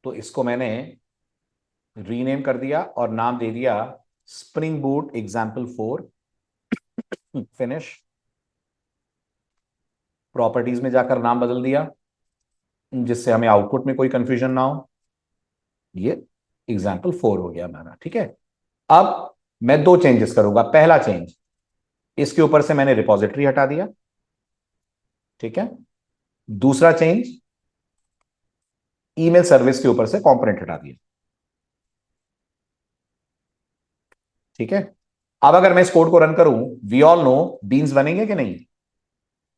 तो इसको मैंने रीनेम कर दिया और नाम दे दिया spring boot example 4। Finish. Properties में जाकर नाम बदल दिया जिससे हमें आउटपुट में कोई कंफ्यूजन ना हो। ये एग्जाम्पल 4 हो गया हमारा। ठीक है, अब मैं दो चेंजेस करूंगा। पहला चेंज, इसके ऊपर से मैंने रिपॉजिटरी हटा दिया। ठीक है। दूसरा चेंज, ईमेल सर्विस के ऊपर से कंपोनेंट हटा दिया। ठीक है। अब अगर मैं इस कोड को रन करूं, वी ऑल नो बीन्स बनेंगे कि नहीं?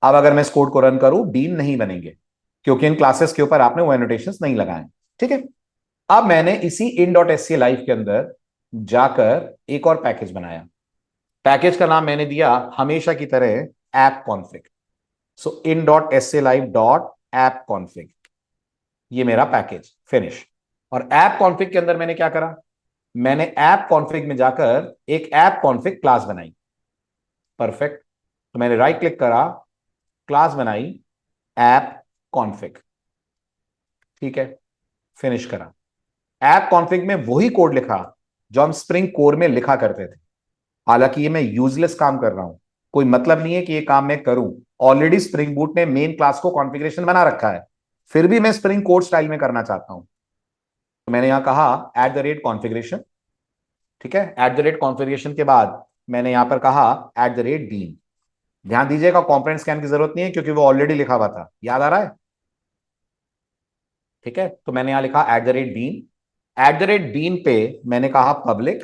अब अगर मैं इस कोड को रन करूं, बीन नहीं बनेंगे, क्योंकि इन क्लासेस के ऊपर आपने वो एनोटेशंस नहीं लगाए। ठीक है। अब मैंने इसी in.sci लाइव के अंदर जाकर एक और पैकेज बनाया। पैकेज का नाम मैंने दिया हमेशा की तरह ऐप कॉन्फिग। सो in.sci live dot app config, ये मेरा पैकेज। फिनिश। और ऐप कॉन्फिग के अंदर मैंने क्या करा, मैंने ऐप कॉन्फिग में जाकर एक ऐप कॉन्फिग क्लास बनाई। परफेक्ट। तो मैंने राइट क्लिक करा, क्लास बनाई ऐप कॉन्फिग। ठीक है। फिनिश करा। ऐप कॉन्फिग में वही कोड लिखा जो हम स्प्रिंग कोर में लिखा करते थे। हालांकि ये मैं यूजलेस काम कर रहा हूं, कोई मतलब नहीं है कि ये काम मैं करूं। ऑलरेडी स्प्रिंग बूट ने मेन क्लास को कॉन्फ़िगरेशन बना रखा है, फिर भी मैं स्प्रिंग कोड स्टाइल में करना चाहता हूं। तो मैंने यहां कहा @कॉन्फ़िगरेशन। ठीक है। @कॉन्फ़िगरेशन के बाद मैंने यहां पर कहा @बीन। ध्यान दीजिएगा, कंपोनेंट स्कैन की जरूरत नहीं है क्योंकि वो ऑलरेडी लिखा हुआ था। याद आ रहा है? ठीक है। तो मैंने यहां लिखा @बीन। @बीन पे मैंने कहा public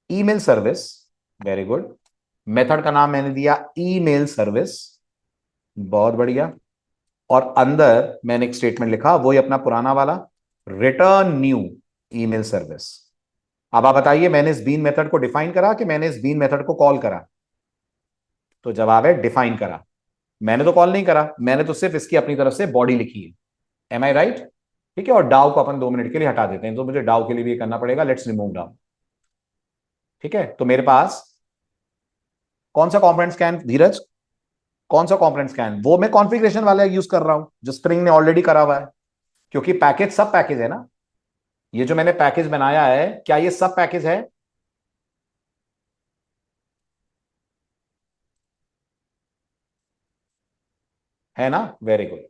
email service. Very good. Method का नाम मैंने दिया ईमेल सर्विस। बहुत बढ़िया। और अंदर मैंने एक स्टेटमेंट लिखा, वही अपना पुराना वाला, रिटर्न न्यू ईमेल सर्विस। अब आप बताइए, मैंने इस बीन मेथड को डिफाइन करा कि मैंने इस बीन मेथड को कॉल करा? तो जवाब है डिफाइन करा। मैंने तो कॉल नहीं करा, मैंने तो सिर्फ इसकी अपनी तरफ से बॉडी लिखी है। एम आई राइट? ठीक है। और डाउ को अपन 2 मिनट के लिए हटा देते हैं, तो मुझे डाउ के लिए भी करना पड़ेगा। लेट्स रिमूव डाउ। ठीक है। तो मेरे पास कौन सा कंपोनेंट स्कैन धीरज, कौन सा कंपोनेंट स्कैन? वो मैं कॉन्फ़िगरेशन वाला यूज कर रहा हूं जो स्प्रिंग ने ऑलरेडी करा हुआ है, क्योंकि पैकेज सब पैकेज है ना। ये जो मैंने पैकेज बनाया है, क्या ये सब पैकेज है ना? Very good.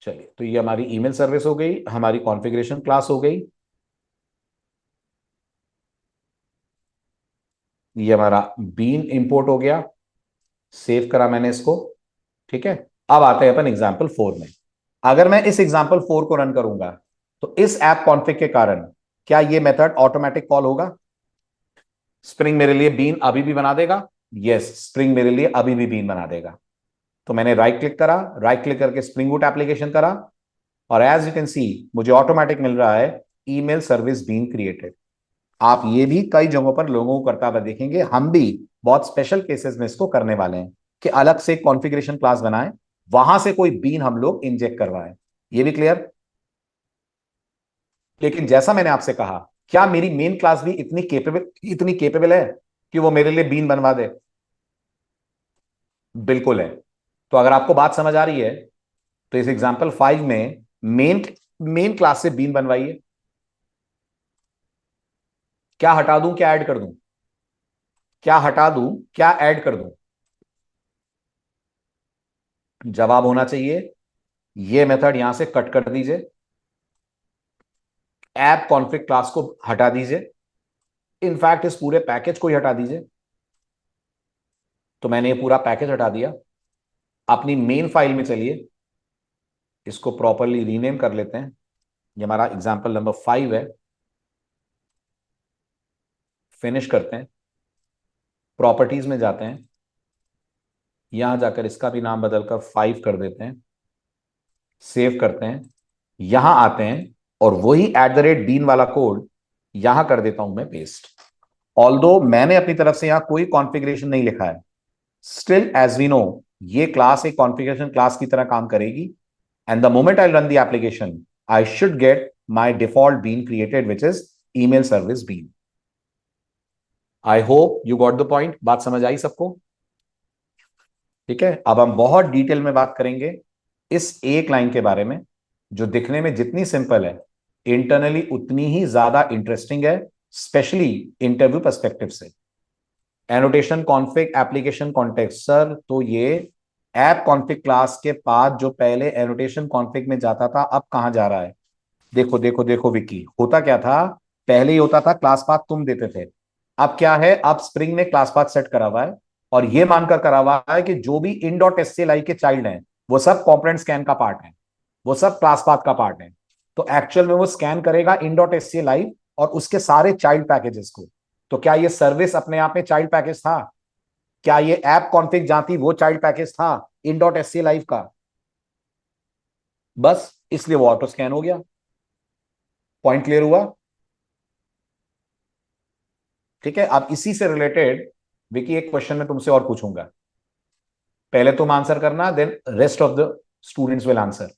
चलिए, तो ये हमारी ईमेल सर्विस हो गई, हमारी कॉन्फ़िगरेशन क्लास हो गई, ये हमारा बीन इंपोर्ट हो गया, सेव करा मैंने इसको। ठीक है, अब आते हैं अपन एग्जाम्पल 4 में। अगर मैं इस एग्जाम्पल 4 को रन करूंगा तो इस ऐप कॉन्फ़िग के कारण क्या ये मेथड ऑटोमेटिक कॉल होगा? स्प्रिंग मेरे लिए बीन अभी भी बना देगा? यस, स्प्रिंग मेरे लिए अभी भी बीन बना देगा। तो मैंने राइट क्लिक करा, राइट क्लिक करके स्प्रिंग बूट एप्लीकेशन करा, और एज यू कैन सी मुझे ऑटोमेटिक मिल रहा है ईमेल सर्विस बीन क्रिएटेड। आप ये भी कई जगहों पर लोगों को करता हुआ देखेंगे, हम भी बहुत स्पेशल केसेस में इसको करने वाले हैं कि अलग से कॉन्फ़िगरेशन क्लास बनाएं, वहां से कोई बीन हम लोग इंजेक्ट करवाएं। ये भी क्लियर? लेकिन जैसा मैंने आपसे कहा, क्या मेरी मेन क्लास भी इतनी केपेबल है कि वो मेरे लिए बीन बनवा दे? बिल्कुल है। तो अगर आपको बात समझ आ रही है तो इस एग्जांपल 5 में मेन मेन क्लास से बीन बनवाइए। क्या हटा दूं, क्या ऐड कर दूं? क्या हटा दूं, क्या ऐड कर दूं? जवाब होना चाहिए ये मेथड यहां से कट कर दीजिए, ऐप कॉन्फ़िग क्लास को हटा दीजिए, इनफैक्ट इस पूरे पैकेज को ही हटा दीजिए। तो मैंने ये पूरा पैकेज हटा दिया। अपनी मेन फाइल में चलिए, इसको प्रॉपरली रीनेम कर लेते हैं। ये हमारा एग्जाम्पल नंबर 5 है। फिनिश करते हैं, प्रॉपर्टीज में जाते हैं, यहां जाकर इसका भी नाम बदलकर 5 कर देते हैं, सेव करते हैं, यहां आते हैं और वही @बीन वाला कोड यहां कर देता हूं मैं पेस्ट। ऑल्दो मैंने अपनी तरफ से यहां कोई कॉन्फ़िगरेशन नहीं लिखा है, स्टिल एज वी नो ये क्लास एक कॉन्फ़िगरेशन क्लास की तरह काम करेगी, and the moment I run the application, I should get my default bean created, which is email service bean. I hope you got the point. बात समझ आई सबको? ठीक है, अब हम बहुत डिटेल में बात करेंगे इस एक लाइन के बारे में, जो दिखने में जितनी सिंपल है इंटरनली उतनी ही ज्यादा इंटरेस्टिंग है, स्पेशली इंटरव्यू पर्सपेक्टिव से। Annotation config application context. Sir, तो ये ऐप कॉन्फ़िग क्लास के बाद जो पहले एनोटेशन कॉन्फ़िग में जाता था, अब कहां जा रहा है? देखो देखो देखो विकी, होता क्या था? पहले ही होता था क्लास पाथ तुम देते थे, अब क्या है? अब स्प्रिंग ने क्लास पाथ सेट करा हुआ है, और ये मानकर करा हुआ है कि जो भी इन डॉट एस के चाइल्ड हैं वो सब कॉम्पोनेंट स्कैन का पार्ट है, वो सब क्लास पाथ का पार्ट है। तो एक्चुअल में वो स्कैन करेगा इन डॉट एस और उसके सारे चाइल्ड पैकेजेस को। तो क्या ये सर्विस अपने आप में चाइल्ड पैकेज था? क्या ये ऐप कॉन्फ़िग जहां थी वो चाइल्ड पैकेज था इन डॉट एस का? बस इसलिए वो ऑटो स्कैन हो गया। पॉइंट क्लियर हुआ? ठीक है, अब इसी से रिलेटेड विकी एक क्वेश्चन मैं तुमसे और पूछूंगा, पहले तुम आंसर करना, then rest of the students will answer.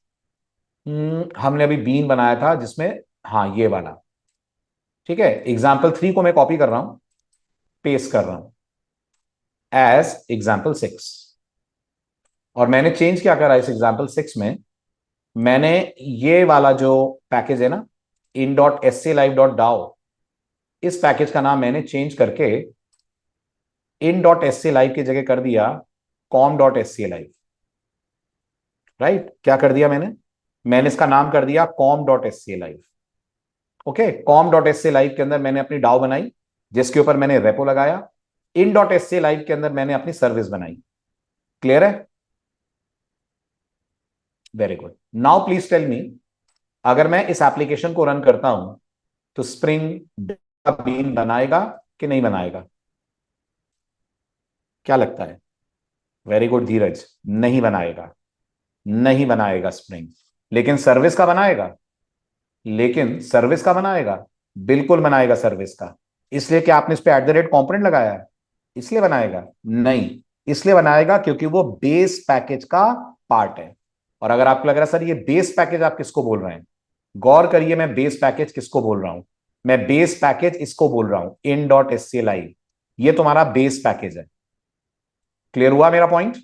हमने अभी बीन बनाया था जिसमें, हाँ ये वाला, ठीक है, एग्जाम्पल 3 को मैं कॉपी कर रहा हूं, पेस्ट कर रहा हूं एज एग्जाम्पल 6। और मैंने चेंज क्या करा इस एग्जाम्पल 6 में, मैंने ये वाला जो पैकेज है ना, in dot s c live dot DAO, इस पैकेज का नाम मैंने चेंज करके in dot s c live की जगह कर दिया com dot s c live. Right, क्या कर दिया मैंने? मैंने इसका नाम कर दिया com dot s c live. Okay, com dot s c live के अंदर मैंने अपनी डाओ बनाई, जिसके ऊपर मैंने रेपो लगाया। In dot s c live के अंदर मैंने अपनी सर्विस बनाई। क्लियर है? Very good. Now please tell me, अगर मैं इस एप्लीकेशन को रन करता हूं तो स्प्रिंग बीन बनाएगा कि नहीं बनाएगा? क्या लगता है? वेरी गुड धीरज, नहीं बनाएगा। नहीं बनाएगा स्प्रिंग, लेकिन सर्विस का बनाएगा। लेकिन सर्विस का बनाएगा, बिल्कुल बनाएगा सर्विस का। इसलिए कि आपने इस पे @कंपोनेंट लगाया है, इसलिए बनाएगा? नहीं, इसलिए बनाएगा क्योंकि वो बेस पैकेज का पार्ट है। और अगर आपको लग रहा है सर ये बेस पैकेज आप किसको बोल रहे हैं, गौर करिए मैं बेस पैकेज किसको बोल रहा हूं। मैं बेस पैकेज इसको बोल रहा हूं, in dot s c live, ये तुम्हारा बेस पैकेज है। क्लियर हुआ मेरा पॉइंट?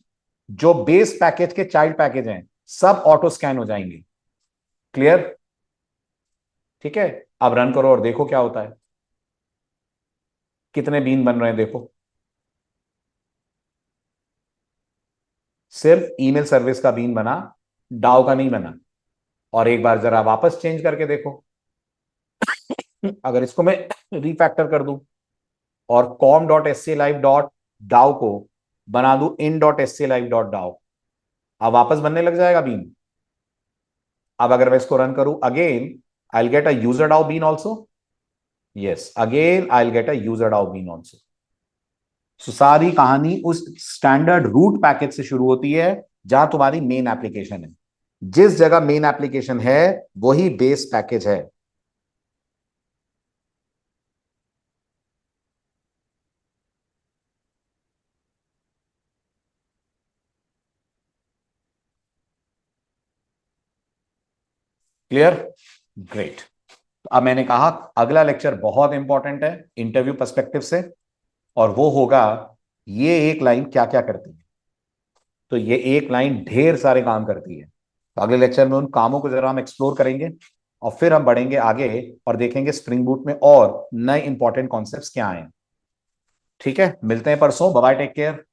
जो बेस पैकेज के चाइल्ड पैकेज हैं सब ऑटो स्कैन हो जाएंगे। क्लियर? ठीक है, अब रन करो और देखो क्या होता है, कितने बीन बन रहे हैं देखो। सिर्फ ईमेल सर्विस का बीन बना, डाउ का नहीं बना। और एक बार जरा वापस चेंज करके देखो, अगर इसको मैं रिफैक्टर कर दूं और com dot s c live dot DAO को बना दूं in dot s c live dot DAO, अब वापस बनने लग जाएगा बीन। अब अगर मैं इसको रन करूं again, I will get a user DAO bean also. Yes, again I will get a user DAO bean also. So सारी कहानी उस स्टैंडर्ड रूट पैकेज से शुरू होती है जहां तुम्हारी मेन एप्लीकेशन है। जिस जगह मेन एप्लीकेशन है वही बेस पैकेज है। क्लियर? ग्रेट। अब मैंने कहा अगला लेक्चर बहुत इंपॉर्टेंट है इंटरव्यू पर्सपेक्टिव से, और वो होगा ये एक लाइन क्या क्या करती है। तो ये एक लाइन ढेर सारे काम करती है। तो अगले लेक्चर में उन कामों को जरा हम एक्सप्लोर करेंगे और फिर हम बढ़ेंगे आगे और देखेंगे स्प्रिंग बूट में और नए इंपॉर्टेंट कॉन्सेप्ट्स क्या आए। ठीक है, मिलते हैं परसों। Bye bye, take care.